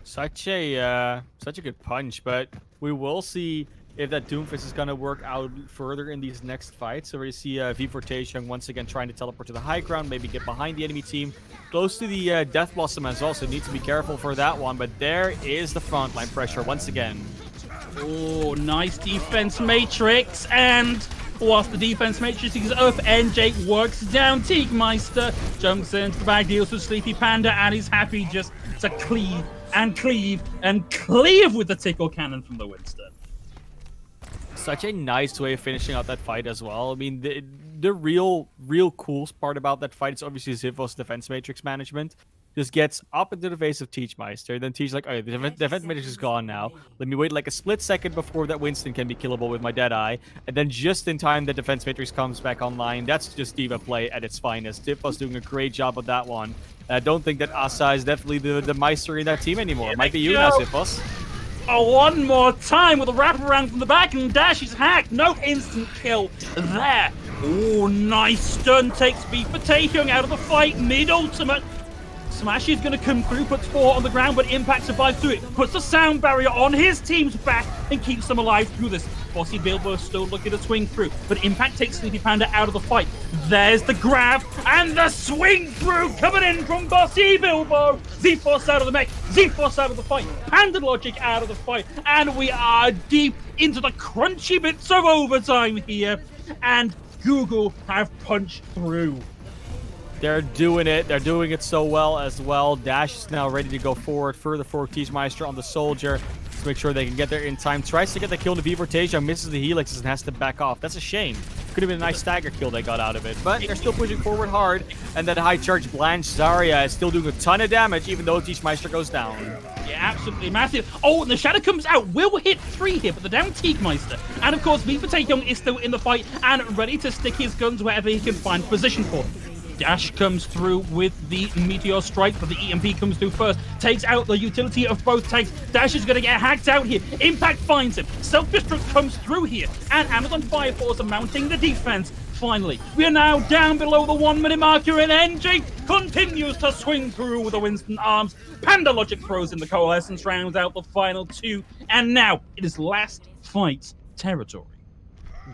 Such a good punch, but we will see if that Doomfist is going to work out further in these next fights. So we see V4 Tejong once again trying to teleport to the high ground, maybe get behind the enemy team, close to the Death Blossom as well, so need to be careful for that one. But there is the frontline pressure once again. Oh, nice defense matrix, and whilst the defense matrix is up, NJ works down Teagmeister, jumps into the bag, deals with Sleepy Panda, and is happy just to cleave and cleave and cleave with the tickle cannon from the Winston. Such a nice way of finishing out that fight as well. I mean, the real cool part about that fight is obviously Zivos defense matrix management. Just gets up into the face of Teachmeister. Then Teach's like, okay, the defense matrix is gone now. Let me wait like a split second before that Winston can be killable with my Deadeye. And then just in time, the defense matrix comes back online. That's just diva play at its finest. Zivos doing a great job of that one. I don't think that Asa is definitely the Meister in that team anymore. It might be you now, Zivos. Oh, one more time with a wraparound from the back, and Dash is hacked. No instant kill there. Oh, nice stun takes V4 Tejong out of the fight. Mid-ultimate. Smash is going to come through, puts 4 on the ground, but Impact survives through it. Puts the sound barrier on his team's back and keeps them alive through this. Bossy Bilbo still looking to swing through, but Impact takes Sleepy Panda out of the fight. There's the grab and the swing through coming in from Bossy Bilbo. Z-Force out of the mech, Z-Force out of the fight, Pandalogic out of the fight, and we are deep into the crunchy bits of overtime here, and Google have punched through. They're doing it. They're doing it so well as well. Dash is now ready to go forward. Further for Teachmeister on the Soldier. Let's make sure they can get there in time. Tries to get the kill to V4 Tejong, misses the helixes and has to back off. That's a shame. Could have been a nice stagger kill they got out of it. But they're still pushing forward hard. And that high charge Blanche Zarya is still doing a ton of damage, even though Teachmeister goes down. Yeah, absolutely massive. Oh, and the Shadow comes out. Will hit 3 here, but the down Teagmeister. And of course, V4 Tejong is still in the fight and ready to stick his guns wherever he can find position for. Dash comes through with the Meteor Strike, but the EMP comes through first. Takes out the utility of both tanks. Dash is going to get hacked out here. Impact finds him. Self-destruct comes through here. And Amazon Fire Force are mounting the defense. Finally, we are now down below the 1 minute marker, and NJ continues to swing through with the Winston arms. Pandalogic throws in the Coalescence, rounds out the final 2. And now it is last fight territory.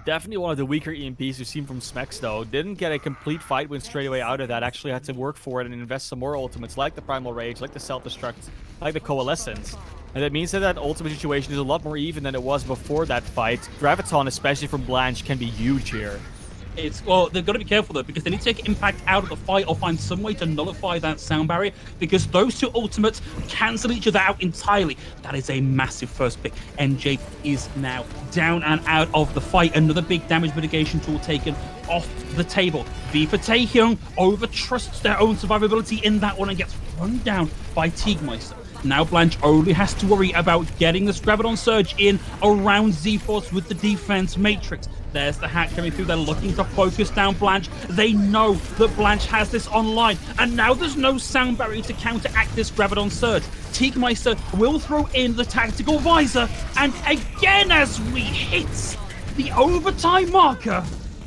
Definitely one of the weaker EMPs we've seen from Smex, though. Didn't get a complete fight win straight away out of that. Actually had to work for it and invest some more ultimates, like the Primal Rage, like the Self-Destruct, like the Coalescence. And that means that that ultimate situation is a lot more even than it was before that fight. Graviton, especially from Blanche, can be huge here. Well, they've got to be careful though, because they need to take impact out of the fight or find some way to nullify that sound barrier, because those two ultimates cancel each other out entirely. That is a massive first pick. NJ is now down and out of the fight. Another big damage mitigation tool taken off the table. V for Taehyung over trusts their own survivability in that one and gets run down by Teagmeister. Now Blanche only has to worry about getting this Graviton Surge in around Z-Force with the defense matrix. There's the hack coming through. They're looking to focus down Blanche. They know that Blanche has this online, and now there's no sound barrier to counteract this Graviton Surge. Teagmeister will throw in the tactical visor, and again as we hit the overtime marker,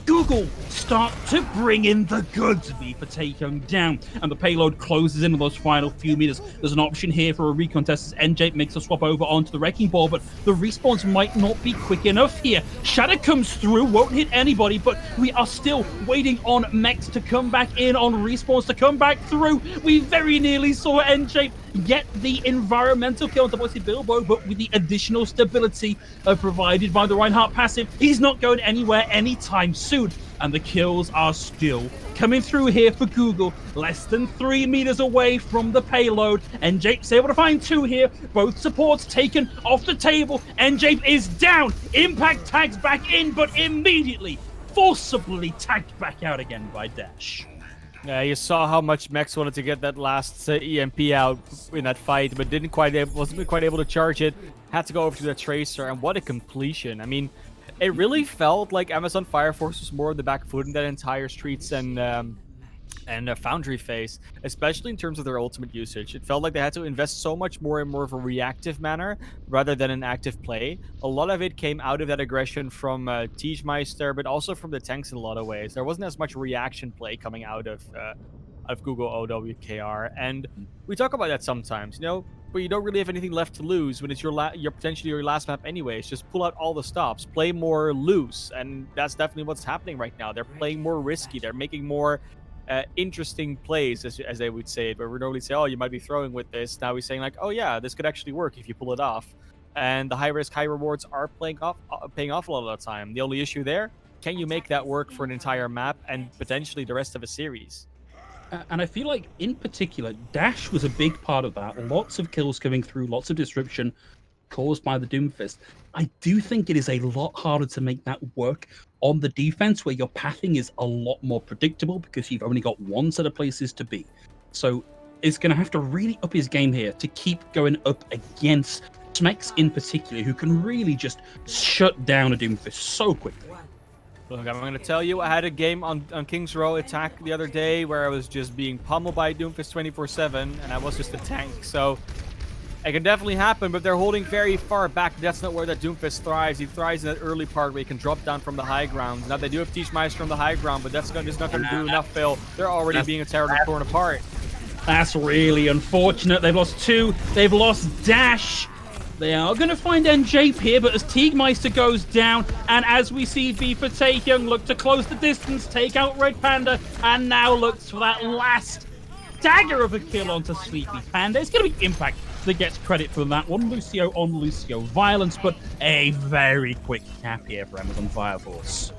Google start to bring in the goods. V for Taehyung down, and the payload closes in on those final few meters. There's an option here for a recontest as NJ makes a swap over onto the Wrecking Ball, but the respawns might not be quick enough here. Shatter comes through, won't hit anybody, but we are still waiting on mechs to come back in, on respawns to come back through. We very nearly saw NJ get the environmental kill onto Boise Bilbo, but with the additional stability provided by the Reinhardt passive, he's not going anywhere anytime soon. And the kills are still coming through here for Google, less than 3 meters away from the payload. NJ's able to find 2 here, both supports taken off the table. NJ is down, Impact tags back in, but immediately, forcibly tagged back out again by Dash. Yeah, you saw how much Max wanted to get that last EMP out in that fight, but wasn't quite able to charge it. Had to go over to the Tracer, and what a completion. I mean, it really felt like Amazon Fire Force was more on the back foot in that entire Streets and Foundry phase, especially in terms of their ultimate usage. It felt like they had to invest so much more in more of a reactive manner rather than an active play. A lot of it came out of that aggression from Teagmeister, but also from the tanks in a lot of ways. There wasn't as much reaction play coming out of Google OW-KR, and we talk about that sometimes, but you don't really have anything left to lose when it's your potentially your last map anyways. Just pull out all the stops, play more loose, and that's definitely what's happening right now. They're playing more risky. They're making more interesting plays, as they would say it, where we normally say, oh, you might be throwing with this. Now we're saying like, oh yeah, this could actually work if you pull it off. And the high risk, high rewards are paying off a lot of the time. The only issue there, can you make that work for an entire map and potentially the rest of a series? And I feel like, in particular, Dash was a big part of that. Lots of kills coming through, lots of disruption caused by the Doomfist. I do think it is a lot harder to make that work on the defense, where your pathing is a lot more predictable because you've only got one set of places to be. So it's going to have to really up his game here to keep going up against Smex in particular, who can really just shut down a Doomfist so quickly. Look, I'm going to tell you, I had a game on King's Row Attack the other day where I was just being pummeled by Doomfist 24/7, and I was just a tank. So it can definitely happen, but they're holding very far back. That's not where that Doomfist thrives. He thrives in that early part where he can drop down from the high ground. Now, they do have Teagmeister on the high ground, but that's not going to do enough, Phil. They're already being torn apart. That's really unfortunate. They've lost 2. They've lost Dash. They are going to find NJ here, but as Teagmeister goes down, and as we see V for Taehyung look to close the distance, take out Red Panda, and now looks for that last dagger of a kill onto Sleepy Panda. It's going to be Impact that gets credit for that one. Lucio on Lucio violence, but a very quick cap here for Amazon Fire Force.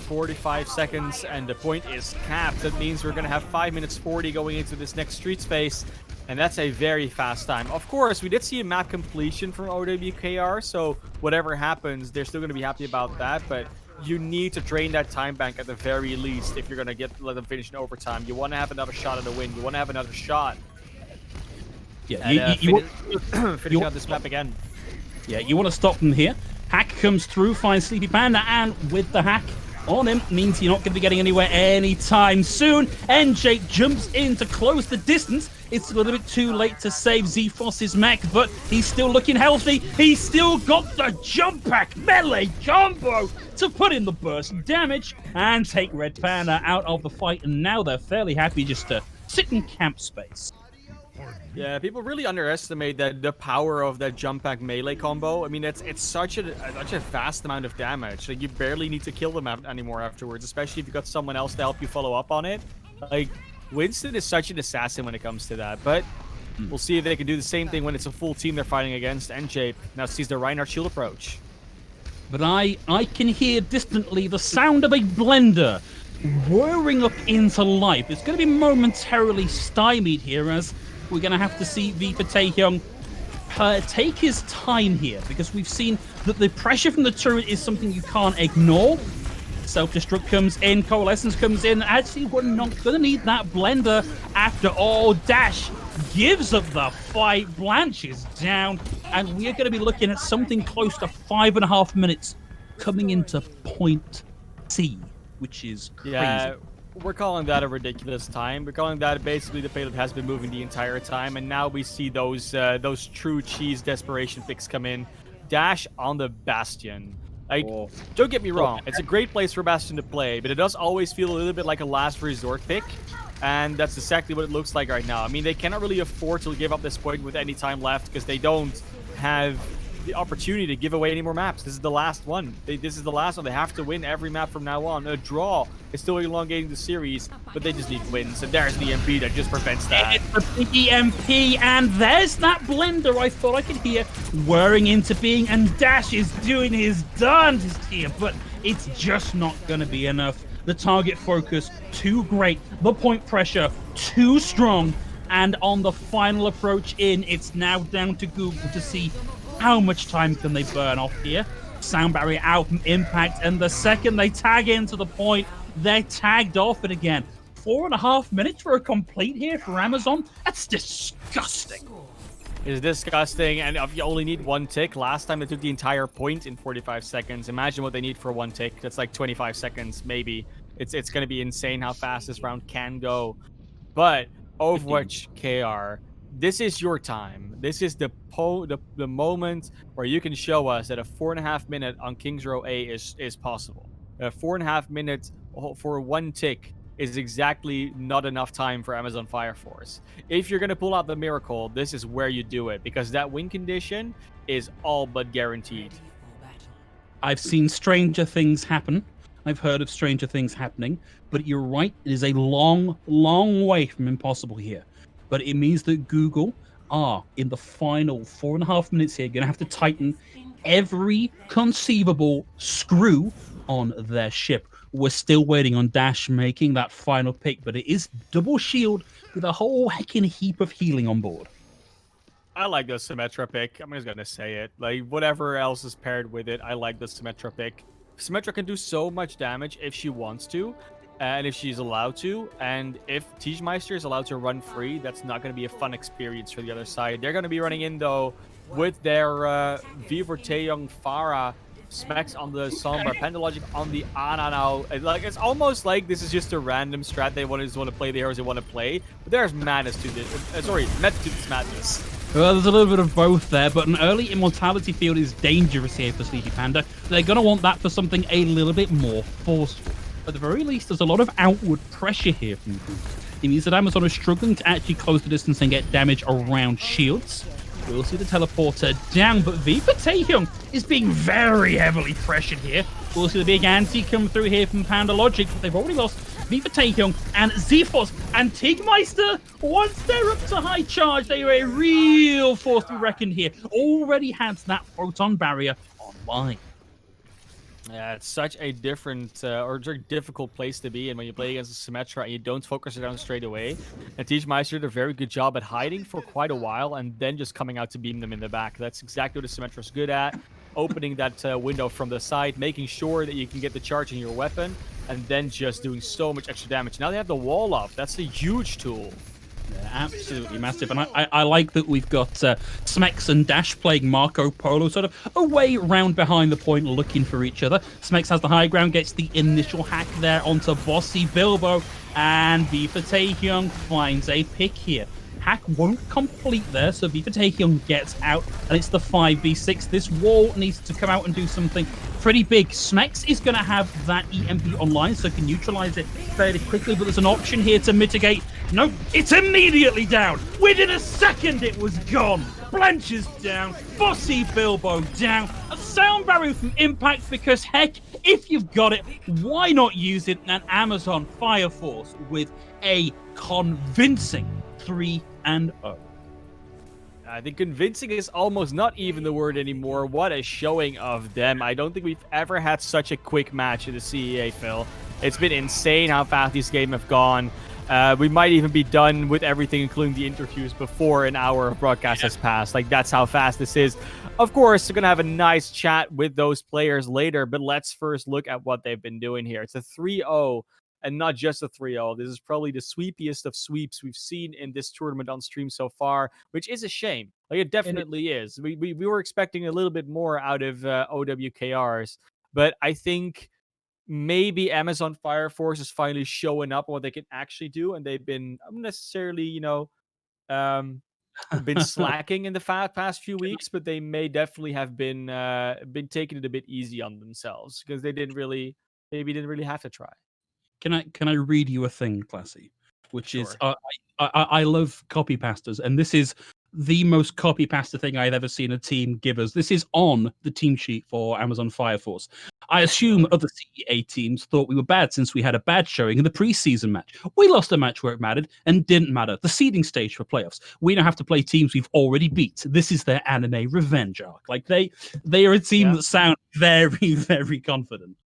45 seconds, and the point is capped. That means we're going to have 5 minutes 40 going into this next Streets phase. And that's a very fast time. Of course, we did see a map completion from OW-KR, so whatever happens, they're still going to be happy about that. But you need to drain that time bank at the very least if you're going to let them finish in overtime. You want to have another shot at the win. You want to have another shot. Yeah, finish out this map again. Yeah, you want to stop them here. Hack comes through, finds Sleepy Panda, and with the hack on him means you're not going to be getting anywhere anytime soon. NJ jumps in to close the distance. It's a little bit too late to save Z-Force's mech, but he's still looking healthy. He's still got the jump pack melee combo to put in the burst damage and take Red Panda out of the fight. And now they're fairly happy just to sit in camp space. Yeah, people really underestimate the power of that jump pack melee combo. I mean, it's such a vast amount of damage. Like, you barely need to kill them anymore afterwards, especially if you got someone else to help you follow up on it. Like, Winston is such an assassin when it comes to that, but we'll see if they can do the same thing when it's a full team they're fighting against. NJ now sees the Reinhardt shield approach. but I can hear distantly the sound of a blender whirring up into life. It's going to be momentarily stymied here, as we're going to have to see Viva Taehyung take his time here, because we've seen that the pressure from the turret is something you can't ignore. Self-destruct comes in, Coalescence comes in. Actually, we're not going to need that blender after all. Dash gives up the fight. Blanche is down, and we are going to be looking at something close to 5.5 minutes coming into point C, which is crazy. Yeah, we're calling that a ridiculous time. We're calling that basically the payload has been moving the entire time, and now we see those true cheese desperation picks come in. Dash on the Bastion. Like, don't get me wrong, it's a great place for Bastion to play, but it does always feel a little bit like a last resort pick, and that's exactly what it looks like right now. I mean, they cannot really afford to give up this point with any time left, because they don't have the opportunity to give away any more maps. This is the last one. This is the last one. They have to win every map from now on. A draw is still elongating the series, but they just need wins. And there's the EMP that just prevents that. It's a big EMP, and there's that blender I thought I could hear whirring into being, and Dash is doing his darndest here, but it's just not going to be enough. The target focus, too great. The point pressure, too strong. And on the final approach in, it's now down to Google to see how much time can they burn off here. Sound barrier out from Impact, and the second they tag into the point, they're tagged off it again. 4.5 minutes for a complete here for Amazon? That's disgusting. It's disgusting, and if you only need one tick, last time they took the entire point in 45 seconds. Imagine what they need for one tick. That's like 25 seconds, maybe. It's going to be insane how fast this round can go. But Overwatch-KR, this is your time. This is the moment where you can show us that a 4.5 minute on Kings Row A is possible. A 4.5 minutes for one tick is exactly not enough time for Amazon Fire Force. If you're going to pull out the miracle, this is where you do it, because that win condition is all but guaranteed. I've seen stranger things happen. I've heard of stranger things happening, but you're right. It is a long, long way from impossible here. But it means that Google are, in the final 4.5 minutes here, going to have to tighten every conceivable screw on their ship. We're still waiting on Dash making that final pick, but it is double shield with a whole heckin' heap of healing on board. I like the Symmetra pick. I'm just going to say it. Like, whatever else is paired with it, I like the Symmetra pick. Symmetra can do so much damage if she wants to, and if she's allowed to, and if Tiefmeister is allowed to run free, that's not going to be a fun experience for the other side. They're going to be running in, though, with their Viva Taehyung Pharah Smacks on the Sombra, Pentalogic on the Ana now. Like, it's almost like this is just a random strat. They just want to play the heroes they want to play, but there's madness to this. Method to this madness. Well, there's a little bit of both there, but an early immortality field is dangerous here for Sleepy Panda. They're going to want that for something a little bit more forceful. At the very least, there's a lot of outward pressure here from Google. It means that Amazon is struggling to actually close the distance and get damage around shields. We'll see the teleporter down, but Viva Taehyung is being very heavily pressured here. We'll see the big anti come through here from Panda Logic, but they've already lost Viva Taehyung and Zephos and Tiefmeister. Once they're up to high charge, they are a real force to be reckoned here. Already has that photon barrier online. Yeah, it's such a different or very difficult place to be in when you play against a Symmetra and you don't focus it down straight away. And Tiefmeister did a very good job at hiding for quite a while and then just coming out to beam them in the back. That's exactly what the Symmetra's good at. Opening that window from the side, making sure that you can get the charge in your weapon, and then just doing so much extra damage. Now they have the wall up. That's a huge tool. Yeah, absolutely massive. And I like that we've got Smex and Dash playing Marco Polo, sort of away round behind the point looking for each other. Smex has the high ground, gets the initial hack there onto Bossy Bilbo, and Viva Taehyung finds a pick here. Hack won't complete there, so Viva Taehyung gets out, and it's the 5v6. This wall needs to come out and do something pretty big. Smex is going to have that EMP online, so can neutralize it fairly quickly, but there's an option here to mitigate. No, it's immediately down. Within a second, it was gone. Blanche is down. Bossy Bilbo down. A sound barrier from Impact, because heck, if you've got it, why not use it? And Amazon Fire Force with a convincing 3-0. I think convincing is almost not even the word anymore. What a showing of them. I don't think we've ever had such a quick match in the CEA, Phil. It's been insane how fast these games have gone. We might even be done with everything, including the interviews, before an hour of broadcast has passed. Like, that's how fast this is. Of course, we're going to have a nice chat with those players later, but let's first look at what they've been doing here. It's a 3-0. And not just a 3-0. This is probably the sweepiest of sweeps we've seen in this tournament on stream so far, which is a shame. Like, it definitely is. We were expecting a little bit more out of OW-KRs, but I think maybe Amazon Fire Force is finally showing up on what they can actually do, and they've been unnecessarily, um, been slacking in the past few weeks, but they may definitely have been taking it a bit easy on themselves because they didn't really have to try. Can I read you a thing, Classy? Which is Sure. I love copy pastas, and this is the most copy pasta thing I've ever seen a team give us. This is on the team sheet for Amazon Fire Force. I assume Sure. other CEA teams thought we were bad since we had a bad showing in the preseason match. We lost a match where it mattered and didn't matter. The seeding stage for playoffs. We now have to play teams we've already beat. This is their anime revenge arc. Like they are a team Yeah. that sound very, very confident.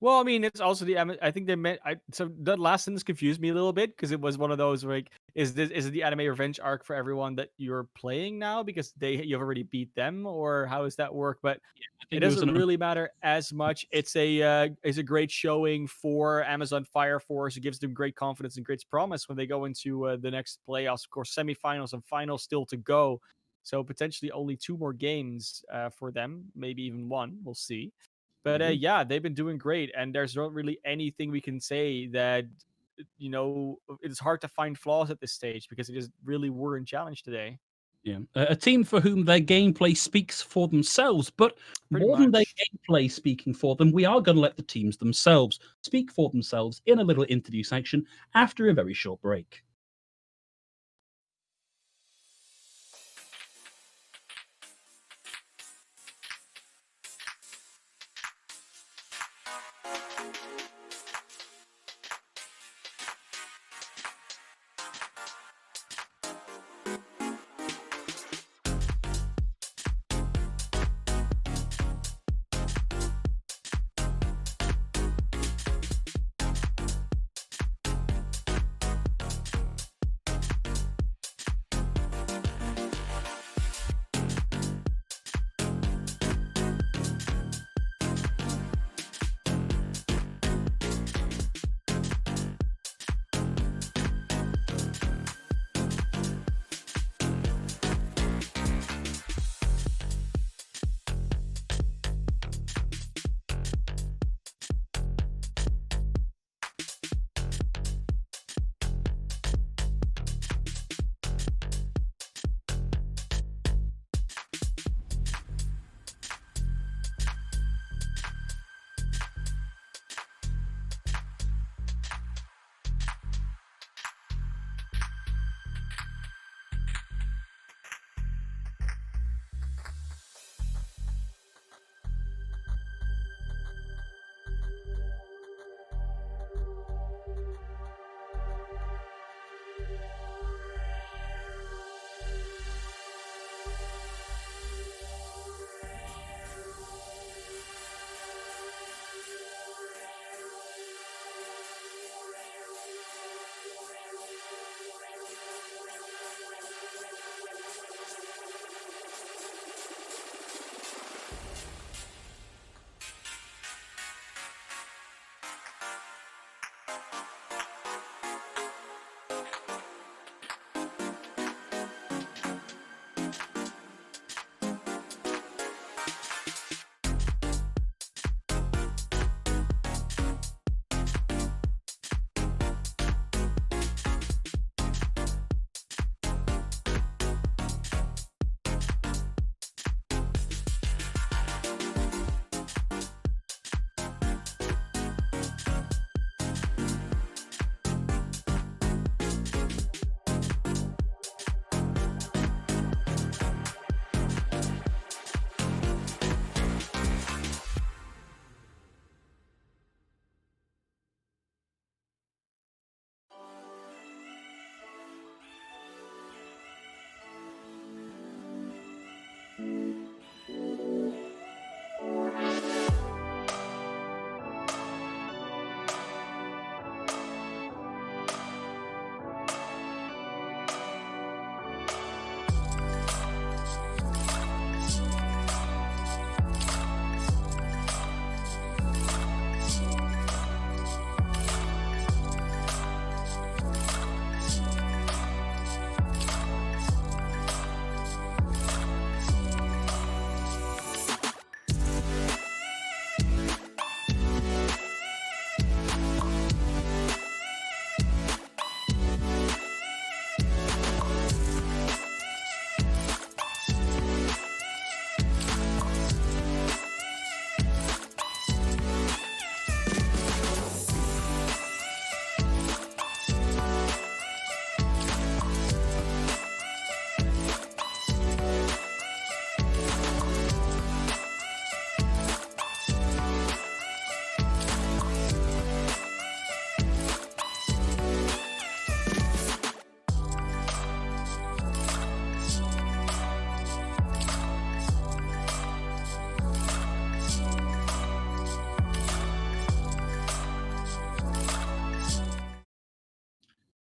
Well, I mean, it's also I think they meant. So that last sentence confused me a little bit because it was one of those where, like, is it the anime revenge arc for everyone that you're playing now because you've already beat them, or how does that work? But I it think it was doesn't an really matter as much. It's a great showing for Amazon Fire Force. It gives them great confidence and great promise when they go into the next playoffs. Of course, semifinals and finals still to go, so potentially only 2 more games for them, maybe even one. We'll see. But yeah, they've been doing great, and there's not really anything we can say that it's hard to find flaws at this stage because it just really weren't challenged today. Yeah, a team for whom their gameplay speaks for themselves, but Pretty more than their much. gameplay speaking for them, we are going to let the teams themselves speak for themselves in a little interview section after a very short break.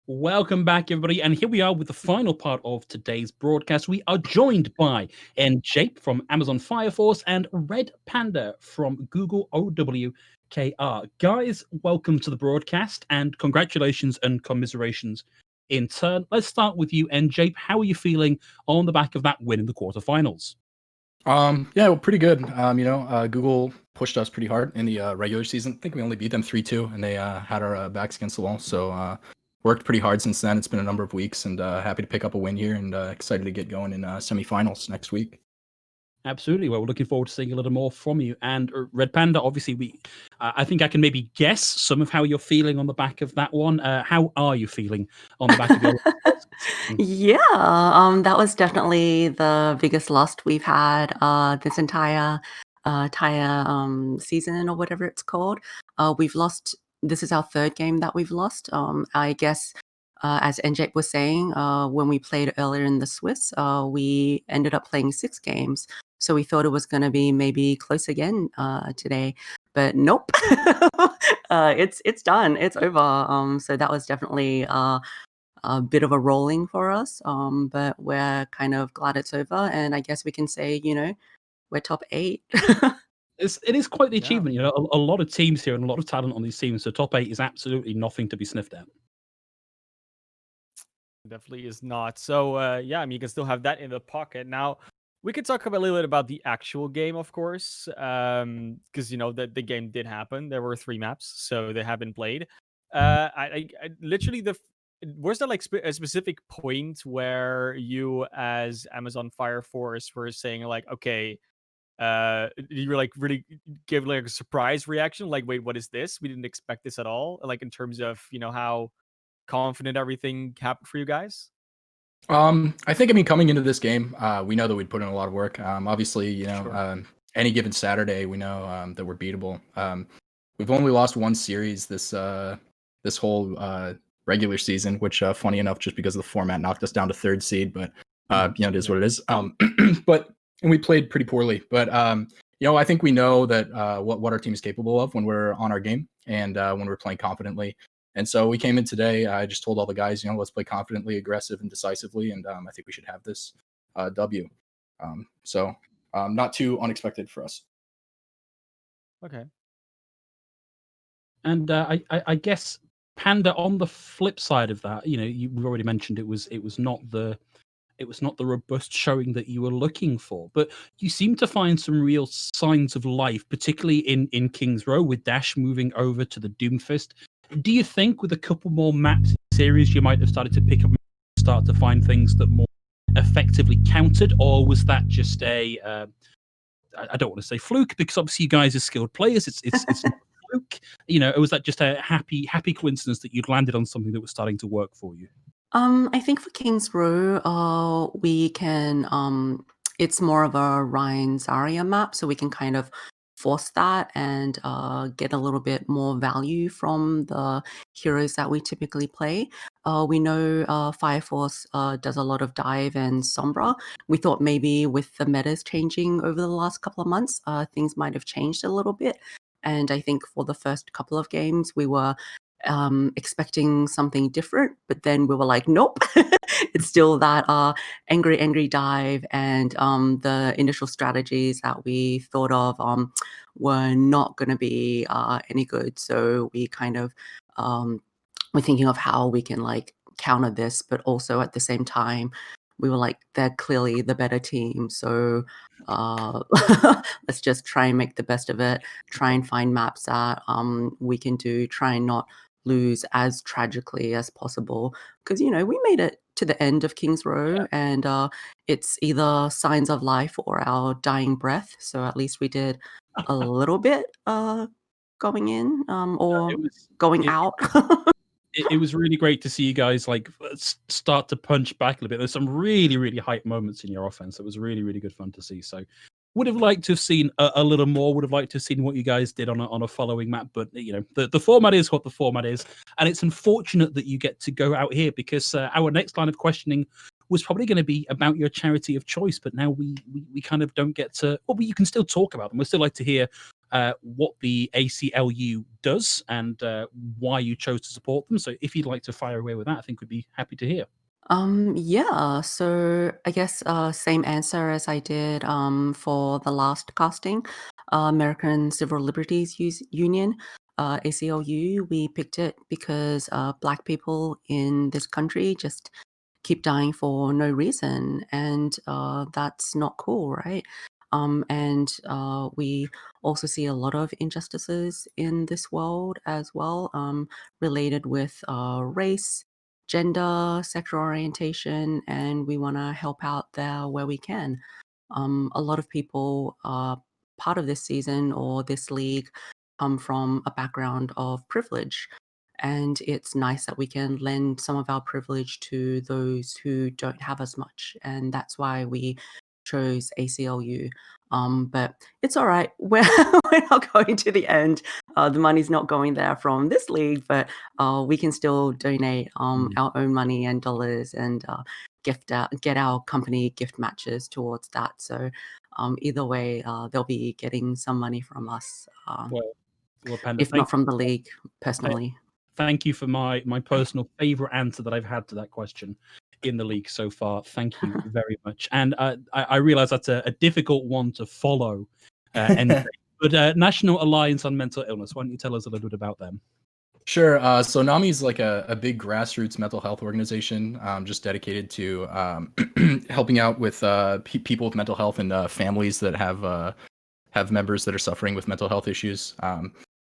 Welcome back, everybody. And here we are with the final part of today's broadcast. We are joined by Jape from Amazon Fire Force and Red Panda from Google OW-KR. Guys, welcome to the broadcast and congratulations and commiserations in turn. Let's start with you, Jape. How are you feeling on the back of that win in the quarterfinals? Yeah, well, pretty good. Google pushed us pretty hard in the regular season. I think we only beat them 3-2, and they had our backs against the wall. So worked pretty hard since then. It's been a number of weeks, and happy to pick up a win here, and excited to get going in semifinals next week. Absolutely. Well, we're looking forward to seeing a little more from you. And Red Panda, obviously, I think I can maybe guess some of how you're feeling on the back of that one. How are you feeling on the back of your? Yeah, that was definitely the biggest loss we've had this entire season or whatever it's called. We've lost. This is our third game that we've lost. I guess, as NJ was saying, when we played earlier in the Swiss, we ended up playing 6 games. So we thought it was going to be maybe close again today, but nope. It's done. It's over. So that was definitely a bit of a rolling for us, but we're kind of glad it's over, and I guess we can say, we're top 8. It is quite the Yeah. achievement. A lot of teams here and a lot of talent on these teams. So top 8 is absolutely nothing to be sniffed at. Definitely is not. So yeah, I mean, you can still have that in the pocket. Now, we could talk a little bit about the actual game, of course, because the game did happen. There were 3 maps, so they have been played. I literally was there like a specific point where you, as Amazon Fire Force, were saying like, okay, you were like really gave like a surprise reaction, like, wait, what is this? We didn't expect this at all. Like in terms of how confident everything happened for you guys? I think, I mean, coming into this game, we know that we'd put in a lot of work. Obviously, Sure. any given Saturday, we know that we're beatable. We've only lost one series this whole regular season, which, funny enough, just because of the format, knocked us down to 3rd seed. But it is what it is. And we played pretty poorly. But I think we know that what our team is capable of when we're on our game and when we're playing confidently. And so we came in today. I just told all the guys, let's play confidently, aggressive, and decisively. And I think we should have this W. So not too unexpected for us. Okay. And I guess Panda, on the flip side of that, we've already mentioned it was not the robust showing that you were looking for, but you seem to find some real signs of life, particularly in King's Row with Dash moving over to the Doomfist. Do you think with a couple more maps in the series, you might have started to pick up, start to find things that more effectively countered, or was that just a I don't want to say fluke, because obviously you guys are skilled players. It's not a fluke, or was that just a happy coincidence that you'd landed on something that was starting to work for you? I think for King's Row, we can. It's more of a Ryan Zarya map, so we can kind of force that and get a little bit more value from the heroes that we typically play. We know Fire Force does a lot of dive and Sombra. We thought maybe with the metas changing over the last couple of months, things might have changed a little bit. And I think for the first couple of games, we were expecting something different, but then we were like, nope, it's still that angry dive, and the initial strategies that we thought of were not going to be any good. So we kind of we're thinking of how we can like counter this, but also at the same time we were like, they're clearly the better team, so let's just try and make the best of it, try and find maps that we can do, try and not lose as tragically as possible, because we made it to the end of King's Row, and it's either signs of life or our dying breath, so at least we did a little bit going in or going out. It was really great to see you guys like start to punch back a little bit. There's some really, really hype moments in your offense. It was really, really good fun to see. So would have liked to have seen a little more, would have liked to have seen what you guys did on a following map. But, the format is what the format is. And it's unfortunate that you get to go out here, because our next line of questioning was probably going to be about your charity of choice, but now we kind of don't get to. Well, you can still talk about them. We'd still like to hear what the ACLU does and why you chose to support them. So if you'd like to fire away with that, I think we'd be happy to hear. Yeah, so I guess same answer as I did for the last casting. American Civil Liberties Union, ACLU, we picked it because Black people in this country just keep dying for no reason, and that's not cool, right? And we also see a lot of injustices in this world as well, related with race, gender, sexual orientation, and we want to help out there where we can. A lot of people part of this season or this league come from a background of privilege. And it's nice that we can lend some of our privilege to those who don't have as much. And that's why we chose ACLU. But it's all right. We're not going to the end. The money's not going there from this league, but we can still donate our own money and dollars and get our company gift matches towards that. So either way, they'll be getting some money from us, Well, Panda, if not from the league personally. Thank you for my personal favorite answer that I've had to that question in the league so far. Thank you very much. And I realize that's a difficult one to follow, but National Alliance on Mental Illness, why don't you tell us a little bit about them? Sure. So NAMI is like a big grassroots mental health organization, just dedicated to helping out with people with mental health and families that have members that are suffering with mental health issues.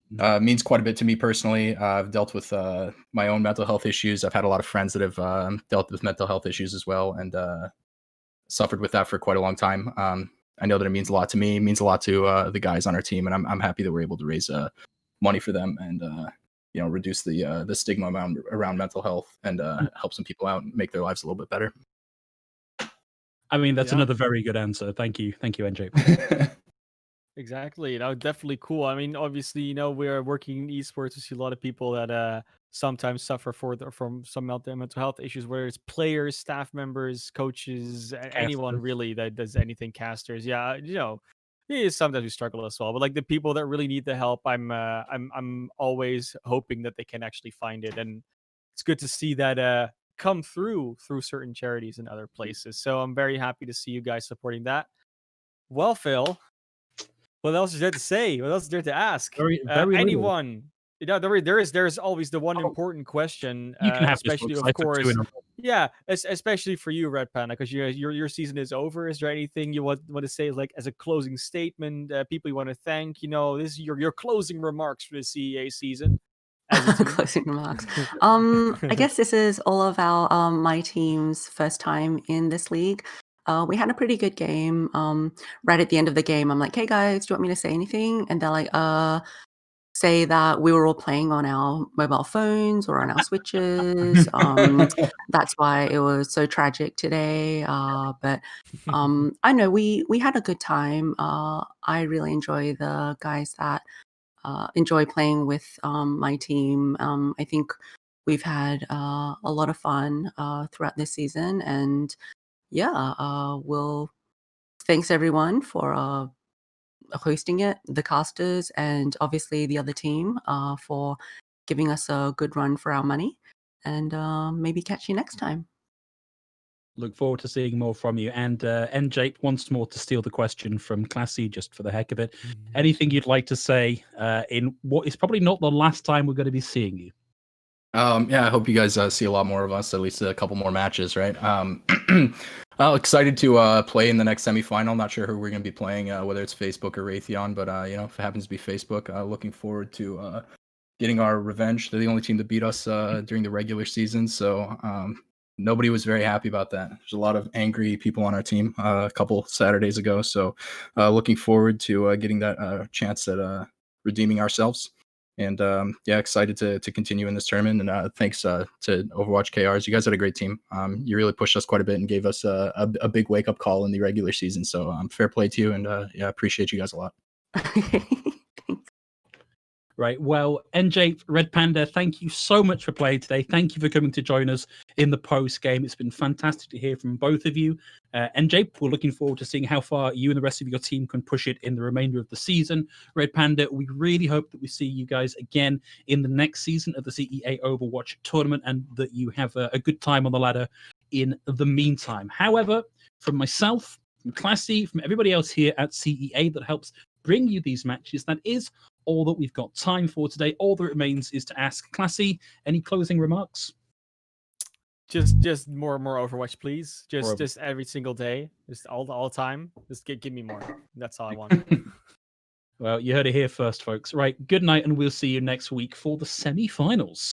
Means quite a bit to me personally. I've dealt with my own mental health issues. I've had a lot of friends that have dealt with mental health issues as well, and suffered with that for quite a long time. I know that it means a lot to me. It means a lot to the guys on our team, and I'm happy that we're able to raise money for them and reduce the stigma around mental health and help some people out and make their lives a little bit better. I mean, that's another very good answer. Thank you, NJ. Exactly. Definitely cool. I mean, obviously, we're working in esports. We see a lot of people that sometimes suffer from some mental health issues, whether it's players, staff members, coaches, anyone really that does anything, casters. Yeah, sometimes we struggle as well. But like the people that really need the help, I'm always hoping that they can actually find it, and it's good to see that come through certain charities and other places. So I'm very happy to see you guys supporting that. Well, Phil, what else is there to say? What else is there to ask? Very anyone? There's always the one important question. You can have especially, this, of course. Yeah, especially for you, Red Panda, because your season is over. Is there anything you want to say, like as a closing statement? People you want to thank? This is your closing remarks for the CEA season. Closing remarks. I guess this is all of our my team's first time in this league. We had a pretty good game. Right at the end of the game, I'm like, "Hey guys, do you want me to say anything?" And they're like, say that we were all playing on our mobile phones or on our switches. That's why it was so tragic today. But I know we had a good time. I really enjoy the guys that enjoy playing with my team. I think we've had a lot of fun throughout this season, and thanks everyone for hosting it, the casters, and obviously the other team for giving us a good run for our money, and maybe catch you next time. Look forward to seeing more from you. And NJ wants more to steal the question from Classy, just for the heck of it. Anything you'd like to say in what is probably not the last time we're going to be seeing you? I hope you guys see a lot more of us, at least a couple more matches, right? Excited to play in the next semifinal. Not sure who we're going to be playing, whether it's Facebook or Raytheon, but if it happens to be Facebook, looking forward to getting our revenge. They're the only team that beat us during the regular season, so nobody was very happy about that. There's a lot of angry people on our team a couple Saturdays ago, so looking forward to getting that chance at redeeming ourselves. And excited to continue in this tournament. And thanks to OW-KRs. You guys had a great team. You really pushed us quite a bit and gave us a big wake up call in the regular season. So fair play to you. And appreciate you guys a lot. Right. Well, NJ, Red Panda, thank you so much for playing today. Thank you for coming to join us in the post game. It's been fantastic to hear from both of you. NJ, we're looking forward to seeing how far you and the rest of your team can push it in the remainder of the season. Red Panda, we really hope that we see you guys again in the next season of the CEA Overwatch tournament and that you have a good time on the ladder in the meantime. However, from myself, from Classy, from everybody else here at CEA that helps bring you these matches, that is all that we've got time for today. All that remains is to ask Classy, any closing remarks? Just more Overwatch, please. More Just every single day, just all the time. Just give me more. That's all I want. Well, you heard it here first, folks. Right, good night, and we'll see you next week for the semi-finals.